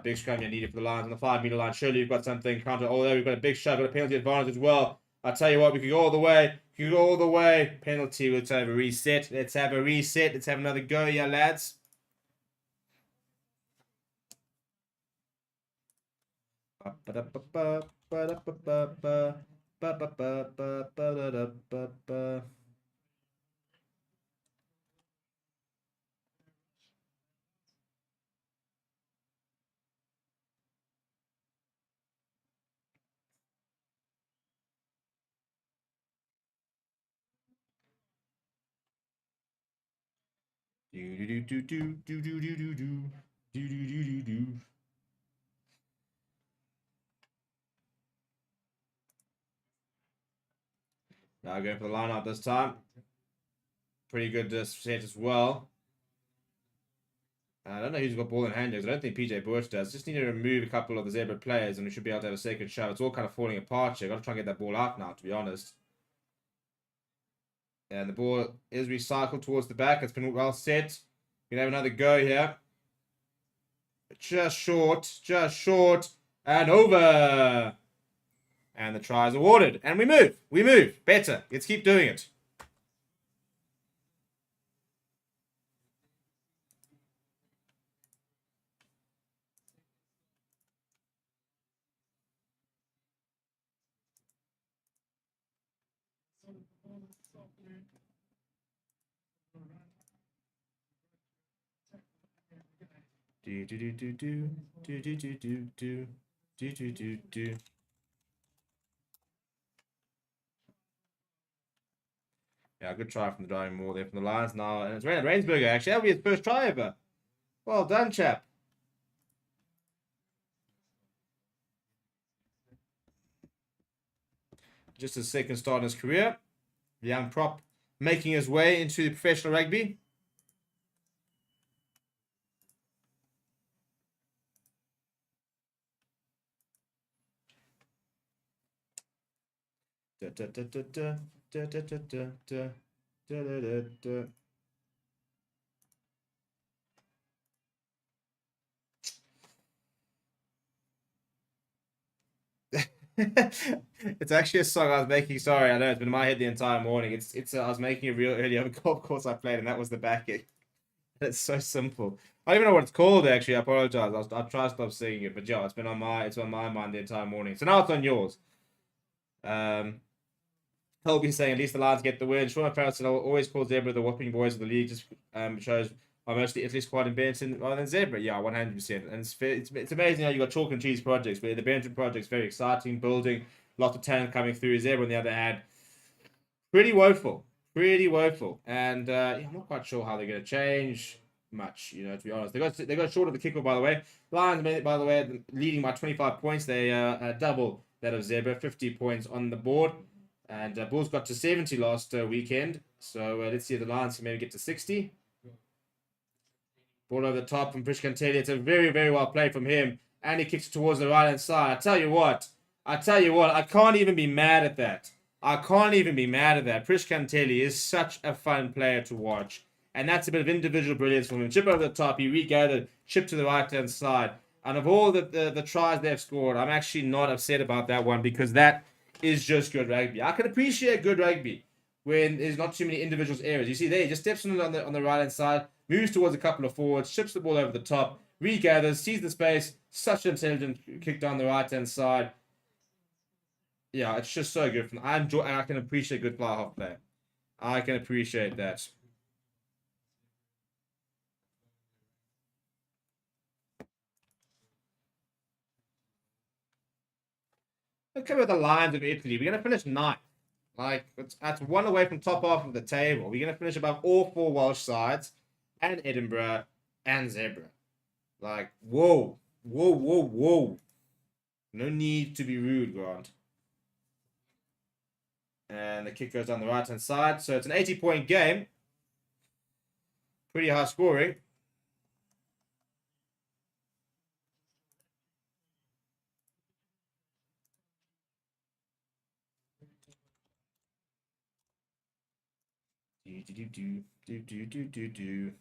big scrum you needed for the Lions on the 5 meter line. Surely you've got something counter. Oh, there we've got a big shot, got a penalty advantage as well. I tell you what, we could go all the way. Penalty. Let's have a reset. Let's have another go, yeah, lads. Now going for the line out this time. Pretty good set as well. I don't know who's got ball in hand. I don't think PJ Bush does. Just need to remove a couple of the Zebre players and we should be able to have a second shot. It's all kind of falling apart here. Got to try and get that ball out now, to be honest. And the ball is recycled towards the back. It's been well set. We can have another go here. Just short, and over. And the try is awarded. And we move. Better. Let's keep doing it. Do do do do do do do do do do do do do do. Yeah, good try from the diving more there from the Lions now. And it's Rainsberger, actually. That'll be his first try ever. Well done, chap. Just his second start in his career. The young prop making his way into professional rugby. Da, da, da, da, da, da, da, da, da, da, da, da, da. It's actually a song I was making. Sorry, I know it's been in my head the entire morning. It's I was making it real early on a golf course I played, and that was the backing. It's so simple. I don't even know what it's called. Actually, I apologize. I'll try to stop singing it, but yeah, it's on my mind the entire morning. So now it's on yours. Helby saying at least the Lions get the win. Sean Farrell always calls Zebre the whopping boys of the league. Just shows why mostly Italy squad in Benton rather than Zebre. Yeah, 100%. And it's amazing how you got chalk and cheese projects, but the Benton project's very exciting, building, lots of talent coming through. Zebre on the other hand, pretty woeful. Pretty woeful. And yeah, I'm not quite sure how they're going to change much, to be honest. They got short of the kickoff, by the way. Lions made it, by the way, leading by 25 points. They double that of Zebre, 50 points on the board. And Bulls got to 70 last weekend. So let's see if the Lions can maybe get to 60. Ball over the top from Prishkantelli. It's a very, very well played from him. And he kicks it towards the right-hand side. I tell you what, I can't even be mad at that. Prishkantelli is such a fun player to watch. And that's a bit of individual brilliance from him. Chip over the top. He regathered. Chip to the right-hand side. And of all the tries they've scored, I'm actually not upset about that one because that is just good rugby. I can appreciate good rugby when there's not too many individuals areas. You see there, he just steps on the right hand side, moves towards a couple of forwards, chips the ball over the top, regathers, sees the space, such an intelligent kick down the right hand side. Yeah, it's just so good. I can appreciate good fly half play. I can appreciate that. Okay, with the Lions of Italy, we're gonna finish ninth. Like that's one away from top half of the table. We're gonna finish above all four Welsh sides, and Edinburgh and Zebre. Like whoa, whoa, whoa, whoa. No need to be rude, Grant. And the kick goes down the right hand side, so it's an 80-point game. Pretty high scoring. Do do do do do do do do.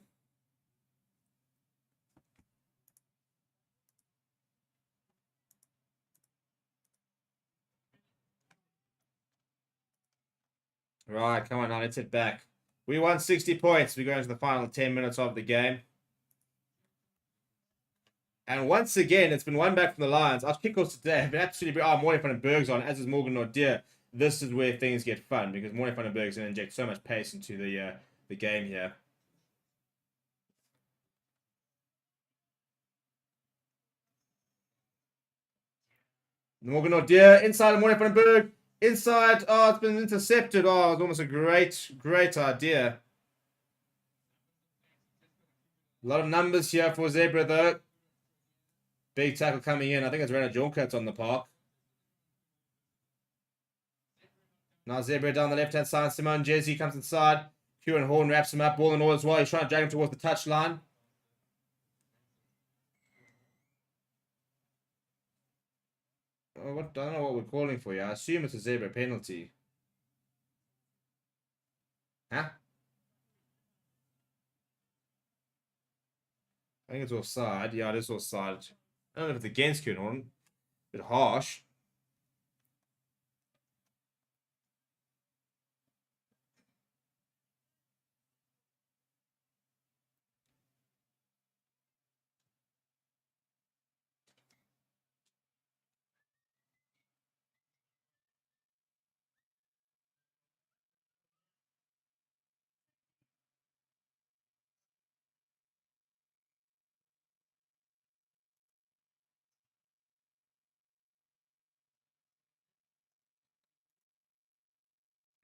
Right, come on now, let's hit back. We won 60 points. We go into the final 10 minutes of the game. And once again, it's been one back from the Lions. Our kickoffs today have been absolutely... Oh, Morley van den Berg's on, as is Morgan Nordier. This is where things get fun, because Morley van den Berg's going to inject so much pace into the game here. Morgan Nordier, inside of Morley van den Berg. Inside, oh, it's been intercepted. Oh, it's almost a great idea. A lot of numbers here for Zebre, though. Big tackle coming in. I think it's Renner Jonkert on the park. Now Zebre down the left-hand side. Simone Jesse comes inside. Kieran Horn wraps him up. Ball and all as well. He's trying to drag him towards the touchline. Oh, I don't know what we're calling for here. I assume it's a Zebre penalty. Huh? I think it's offside. Yeah, it is offside. I don't know if it's against Kieran Horn. A bit harsh.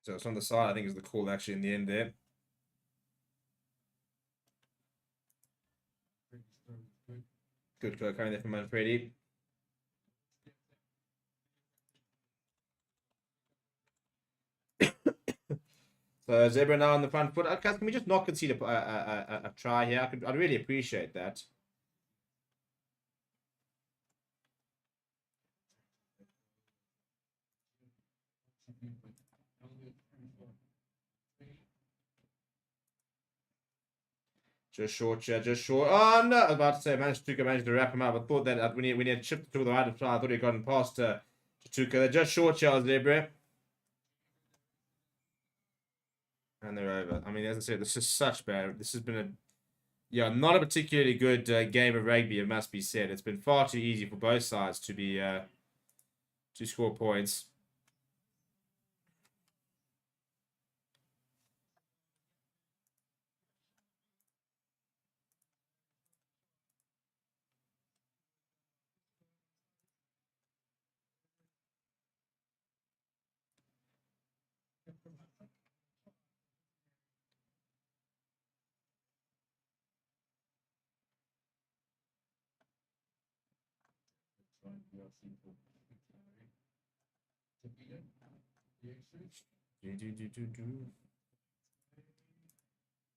So it's on the side, I think is the call actually in the end there. Good goal coming there from Manfredi. So Zebre now on the front foot. Can we just not concede a try here? I'd really appreciate that. Just short, just short. Oh no! I was about to say, managed to wrap him up. I thought that when he had chipped to the right of try, I thought he'd gotten past Tuka. They're just short, Zebre. And they're over. I mean, as I said, this is such bad. This has been not a particularly good game of rugby. It must be said. It's been far too easy for both sides to score points.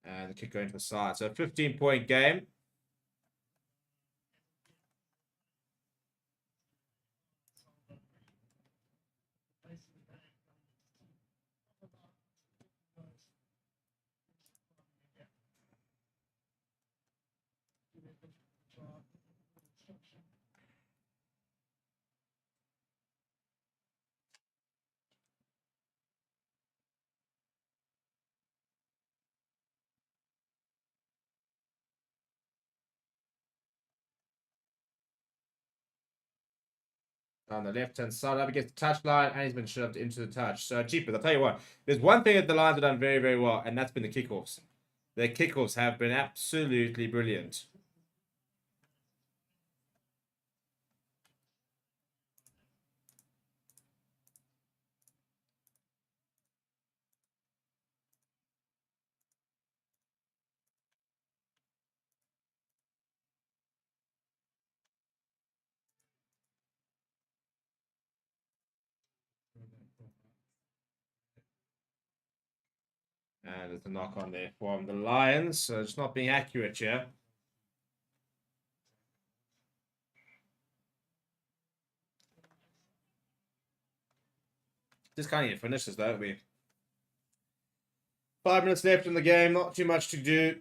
And the kick going to the side. So a 15-point game. On the left-hand side, up against the touch line, and he's been shoved into the touch. So, Jeepers, I'll tell you what, there's one thing that the Lions have done very, very well, and that's been the kickoffs. Their kickoffs have been absolutely brilliant. And there's a knock on there from the Lions. So it's not being accurate here. Just kind of need to finish this, don't we? 5 minutes left in the game. Not too much to do.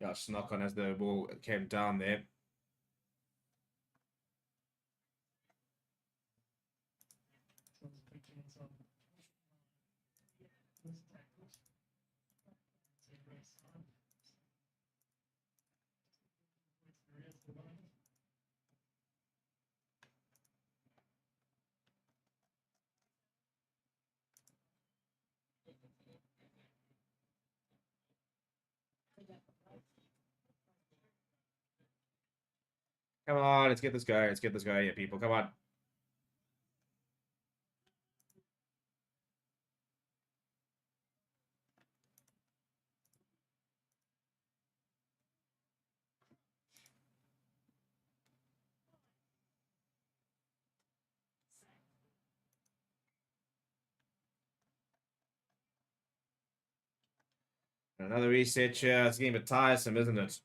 Yeah, just knock on as the ball came down there. Come on, let's get this going. Let's get this going here, people. Come on. Another reset here. It's getting a bit tiresome, isn't it?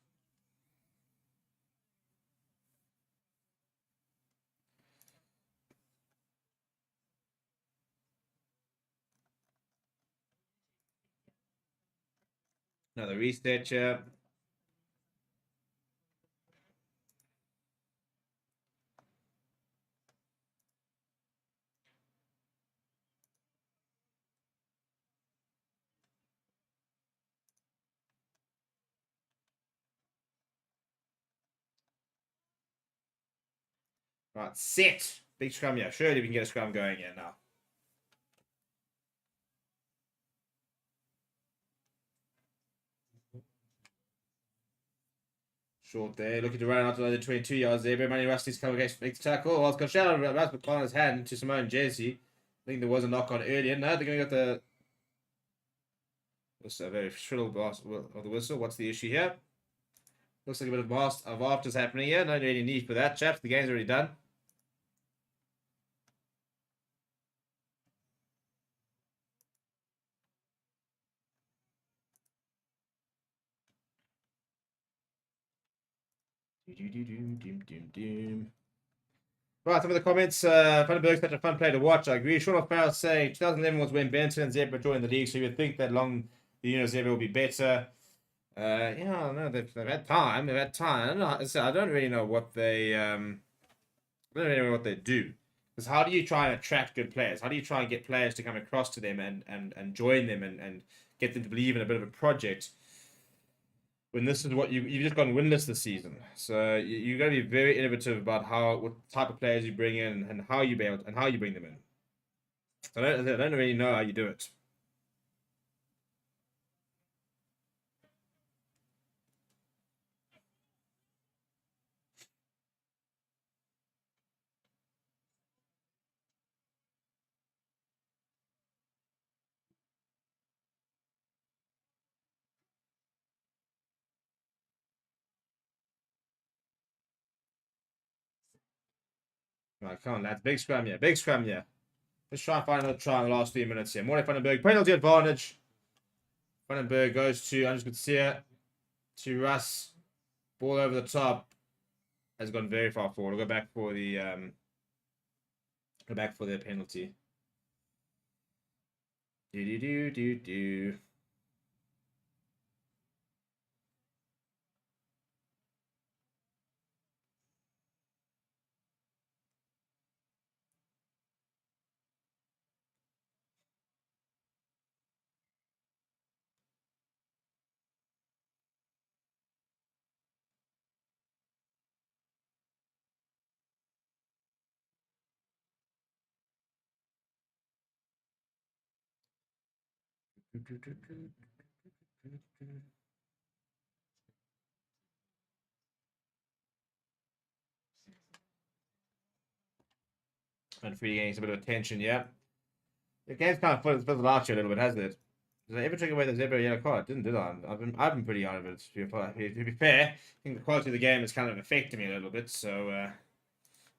Another reset here. Right, set. Big scrum here. Surely we can get a scrum going here now. Short there. Looking to run out to the 22 yards there. But Manny Rusty's coming against makes tackle. Well, it's got a shot of Rasmus Connor's hand to Simone Jesse. I think there was a knock on earlier. No, they're going to get the. It's a very shrill blast of the whistle. What's the issue here? Looks like a bit of afters happening here. No really need for that, chaps. The game's already done. Right, some of the comments. Vandenberg's such a fun player to watch. I agree. Sean O'Farrell saying 2011 was when Benton and Zebre joined the league, so you would think that Zebre will be better. Yeah, no, they've had time. They've had time. I don't really know what they do. Because how do you try and attract good players? How do you try and get players to come across to them and join them and get them to believe in a bit of a project? When this is what you've just gone winless this season, so you got to be very innovative about what type of players you bring in and how you bring them in. So I don't really know how you do it. Right, come on, lads. Big scrum here. Big scrum here. Let's try and find another try in the last 3 minutes here. Morley Vandenberg, penalty advantage. Vandenberg goes to Anders Gutierrez, to Russ. Ball over the top. Has gone very far forward. We'll go back for the penalty. Do. And free getting a bit of attention, yeah. The game's kind of fizzled out here a little bit, hasn't it? Did I ever take away the Zebre yellow card? Did I? I've been pretty out of it. To be fair, I think the quality of the game has kind of affected me a little bit. So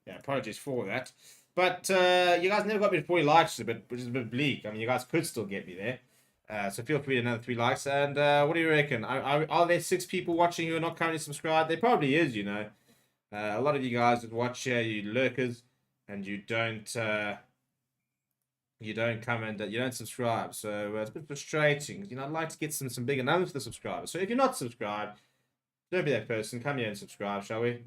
yeah, apologies for that. But you guys never got me to 40 likes, which is a bit bleak. I mean, you guys could still get me there. So feel free to another 3 likes. And what do you reckon? Are there 6 people watching who are not currently subscribed? There probably is, you know. A lot of you guys that watch here, you lurkers, and you don't come and you don't subscribe. So it's a bit frustrating. You know, I'd like to get some bigger numbers for the subscribers. So if you're not subscribed, don't be that person. Come here and subscribe, shall we?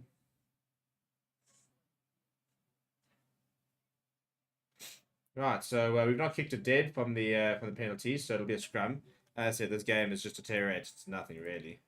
Right, so we've not kicked it dead from the penalties, so it'll be a scrum. As I said, this game is just a terror. It's nothing really.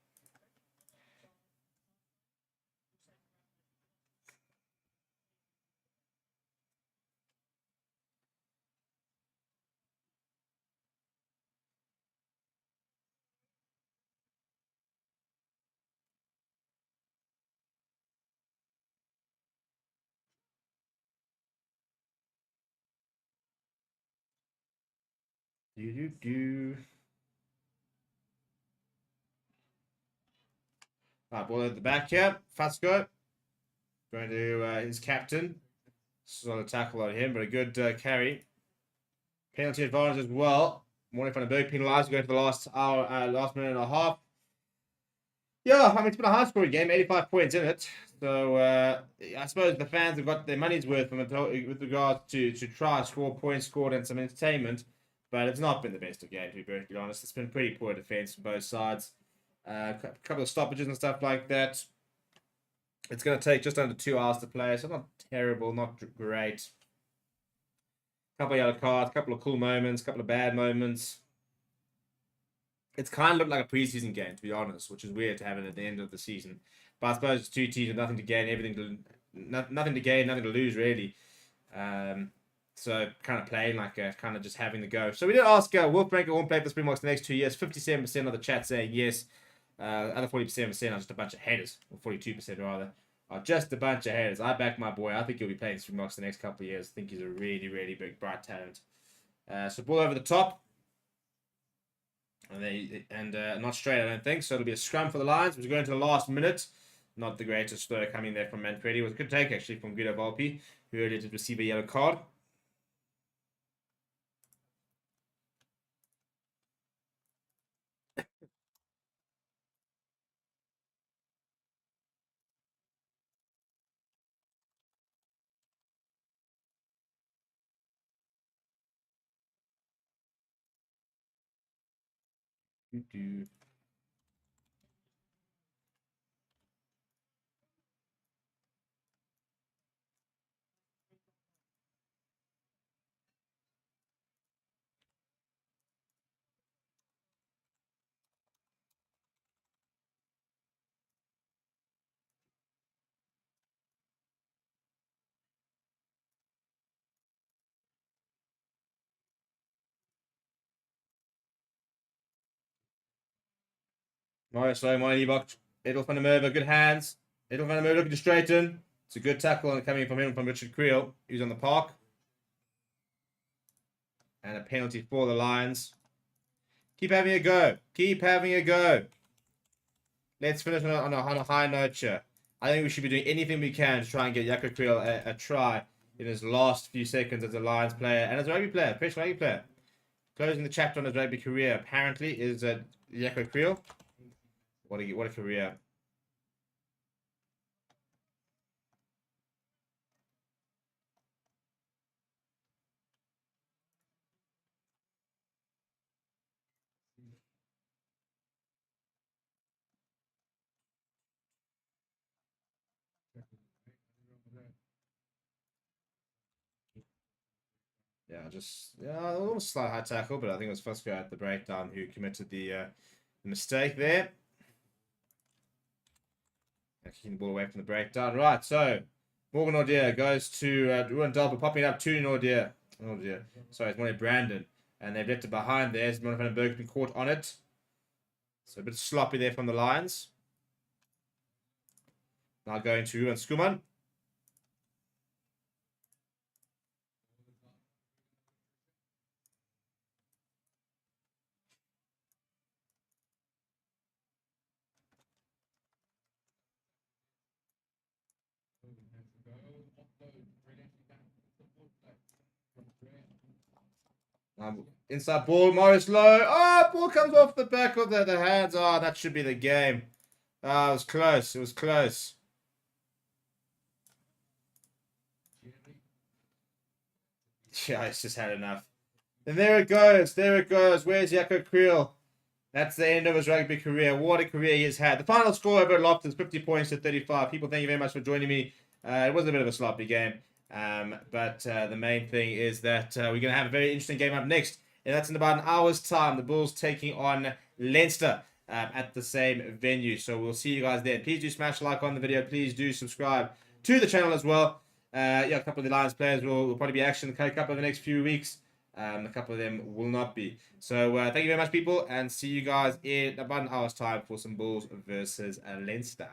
Right, ball at the back here. Fasco going to his captain. This is on a tackle on him, but a good carry. Penalty advantage as well. Morning from the Berg penalised going for the last minute and a half. Yeah, I mean, it's been a high-scoring game, 85 points in it. So I suppose the fans have got their money's worth with regards to try, score points scored, and some entertainment. But it's not been the best of games, to be perfectly honest. It's been pretty poor defence from both sides. A couple of stoppages and stuff like that. It's going to take just under 2 hours to play, so not terrible, not great. Couple of yellow cards, couple of cool moments, couple of bad moments. It's kind of looked like a preseason game, to be honest, which is weird to have it at the end of the season. But I suppose it's 2 teams with nothing to gain, nothing to gain, nothing to lose, really. So kind of playing like kind of just having the go. So we did ask, will Franco won't play for the Springboks the next 2 years? 57% of the chat saying yes. Other 47% are just a bunch of haters, or 42% rather, are just a bunch of haters. I back my boy. I think he'll be playing Springboks the next couple of years. I think he's a really, really big, bright talent. So ball over the top. And not straight, I don't think. So it'll be a scrum for the Lions. We're going to the last minute. Not the greatest throw coming there from Manfredi. It was a good take, actually, from Guido Volpi, who earlier did receive a yellow card. Mooi slow, mooi Liebach. Edel van der Merwe, good hands. Edel van der Merwe looking to straighten. It's a good tackle coming from him, from Richard Creel, who's on the park. And a penalty for the Lions. Keep having a go. Keep having a go. Let's finish on a high note here. I think we should be doing anything we can to try and get Jaco Creel a try in his last few seconds as a Lions player and as a rugby player, professional rugby player. Closing the chapter on his rugby career, apparently, is Jaco Creel. What a career. Almost slight high tackle, but I think it was Fusco at the breakdown who committed the mistake there. Kicking the ball away from the breakdown. Right, so Morgan Ordeer goes to Ruan Delpa, popping up to Ordeer. Sorry, it's Monty Brandon. And they've left it behind there. Van den Berg's been caught on it. So a bit sloppy there from the Lions. Now going to Ruan Skuman. Inside ball, Morris Lowe. Oh, ball comes off the back of the hands. Oh, that should be the game. Oh, it was close. It was close. Yeah, it's just had enough. And there it goes. There it goes. Where's Jaco Creel? That's the end of his rugby career. What a career he has had. The final score over at Loftus is 50 points to 35. People, thank you very much for joining me. It was a bit of a sloppy game. But the main thing is that we're going to have a very interesting game up next. And that's in about an hour's time. The Bulls taking on Leinster at the same venue. So we'll see you guys then. Please do smash like on the video. Please do subscribe to the channel as well. A couple of the Lions players will probably be action a couple of the next few weeks. A couple of them will not be. So thank you very much, people. And see you guys in about an hour's time for some Bulls versus Leinster.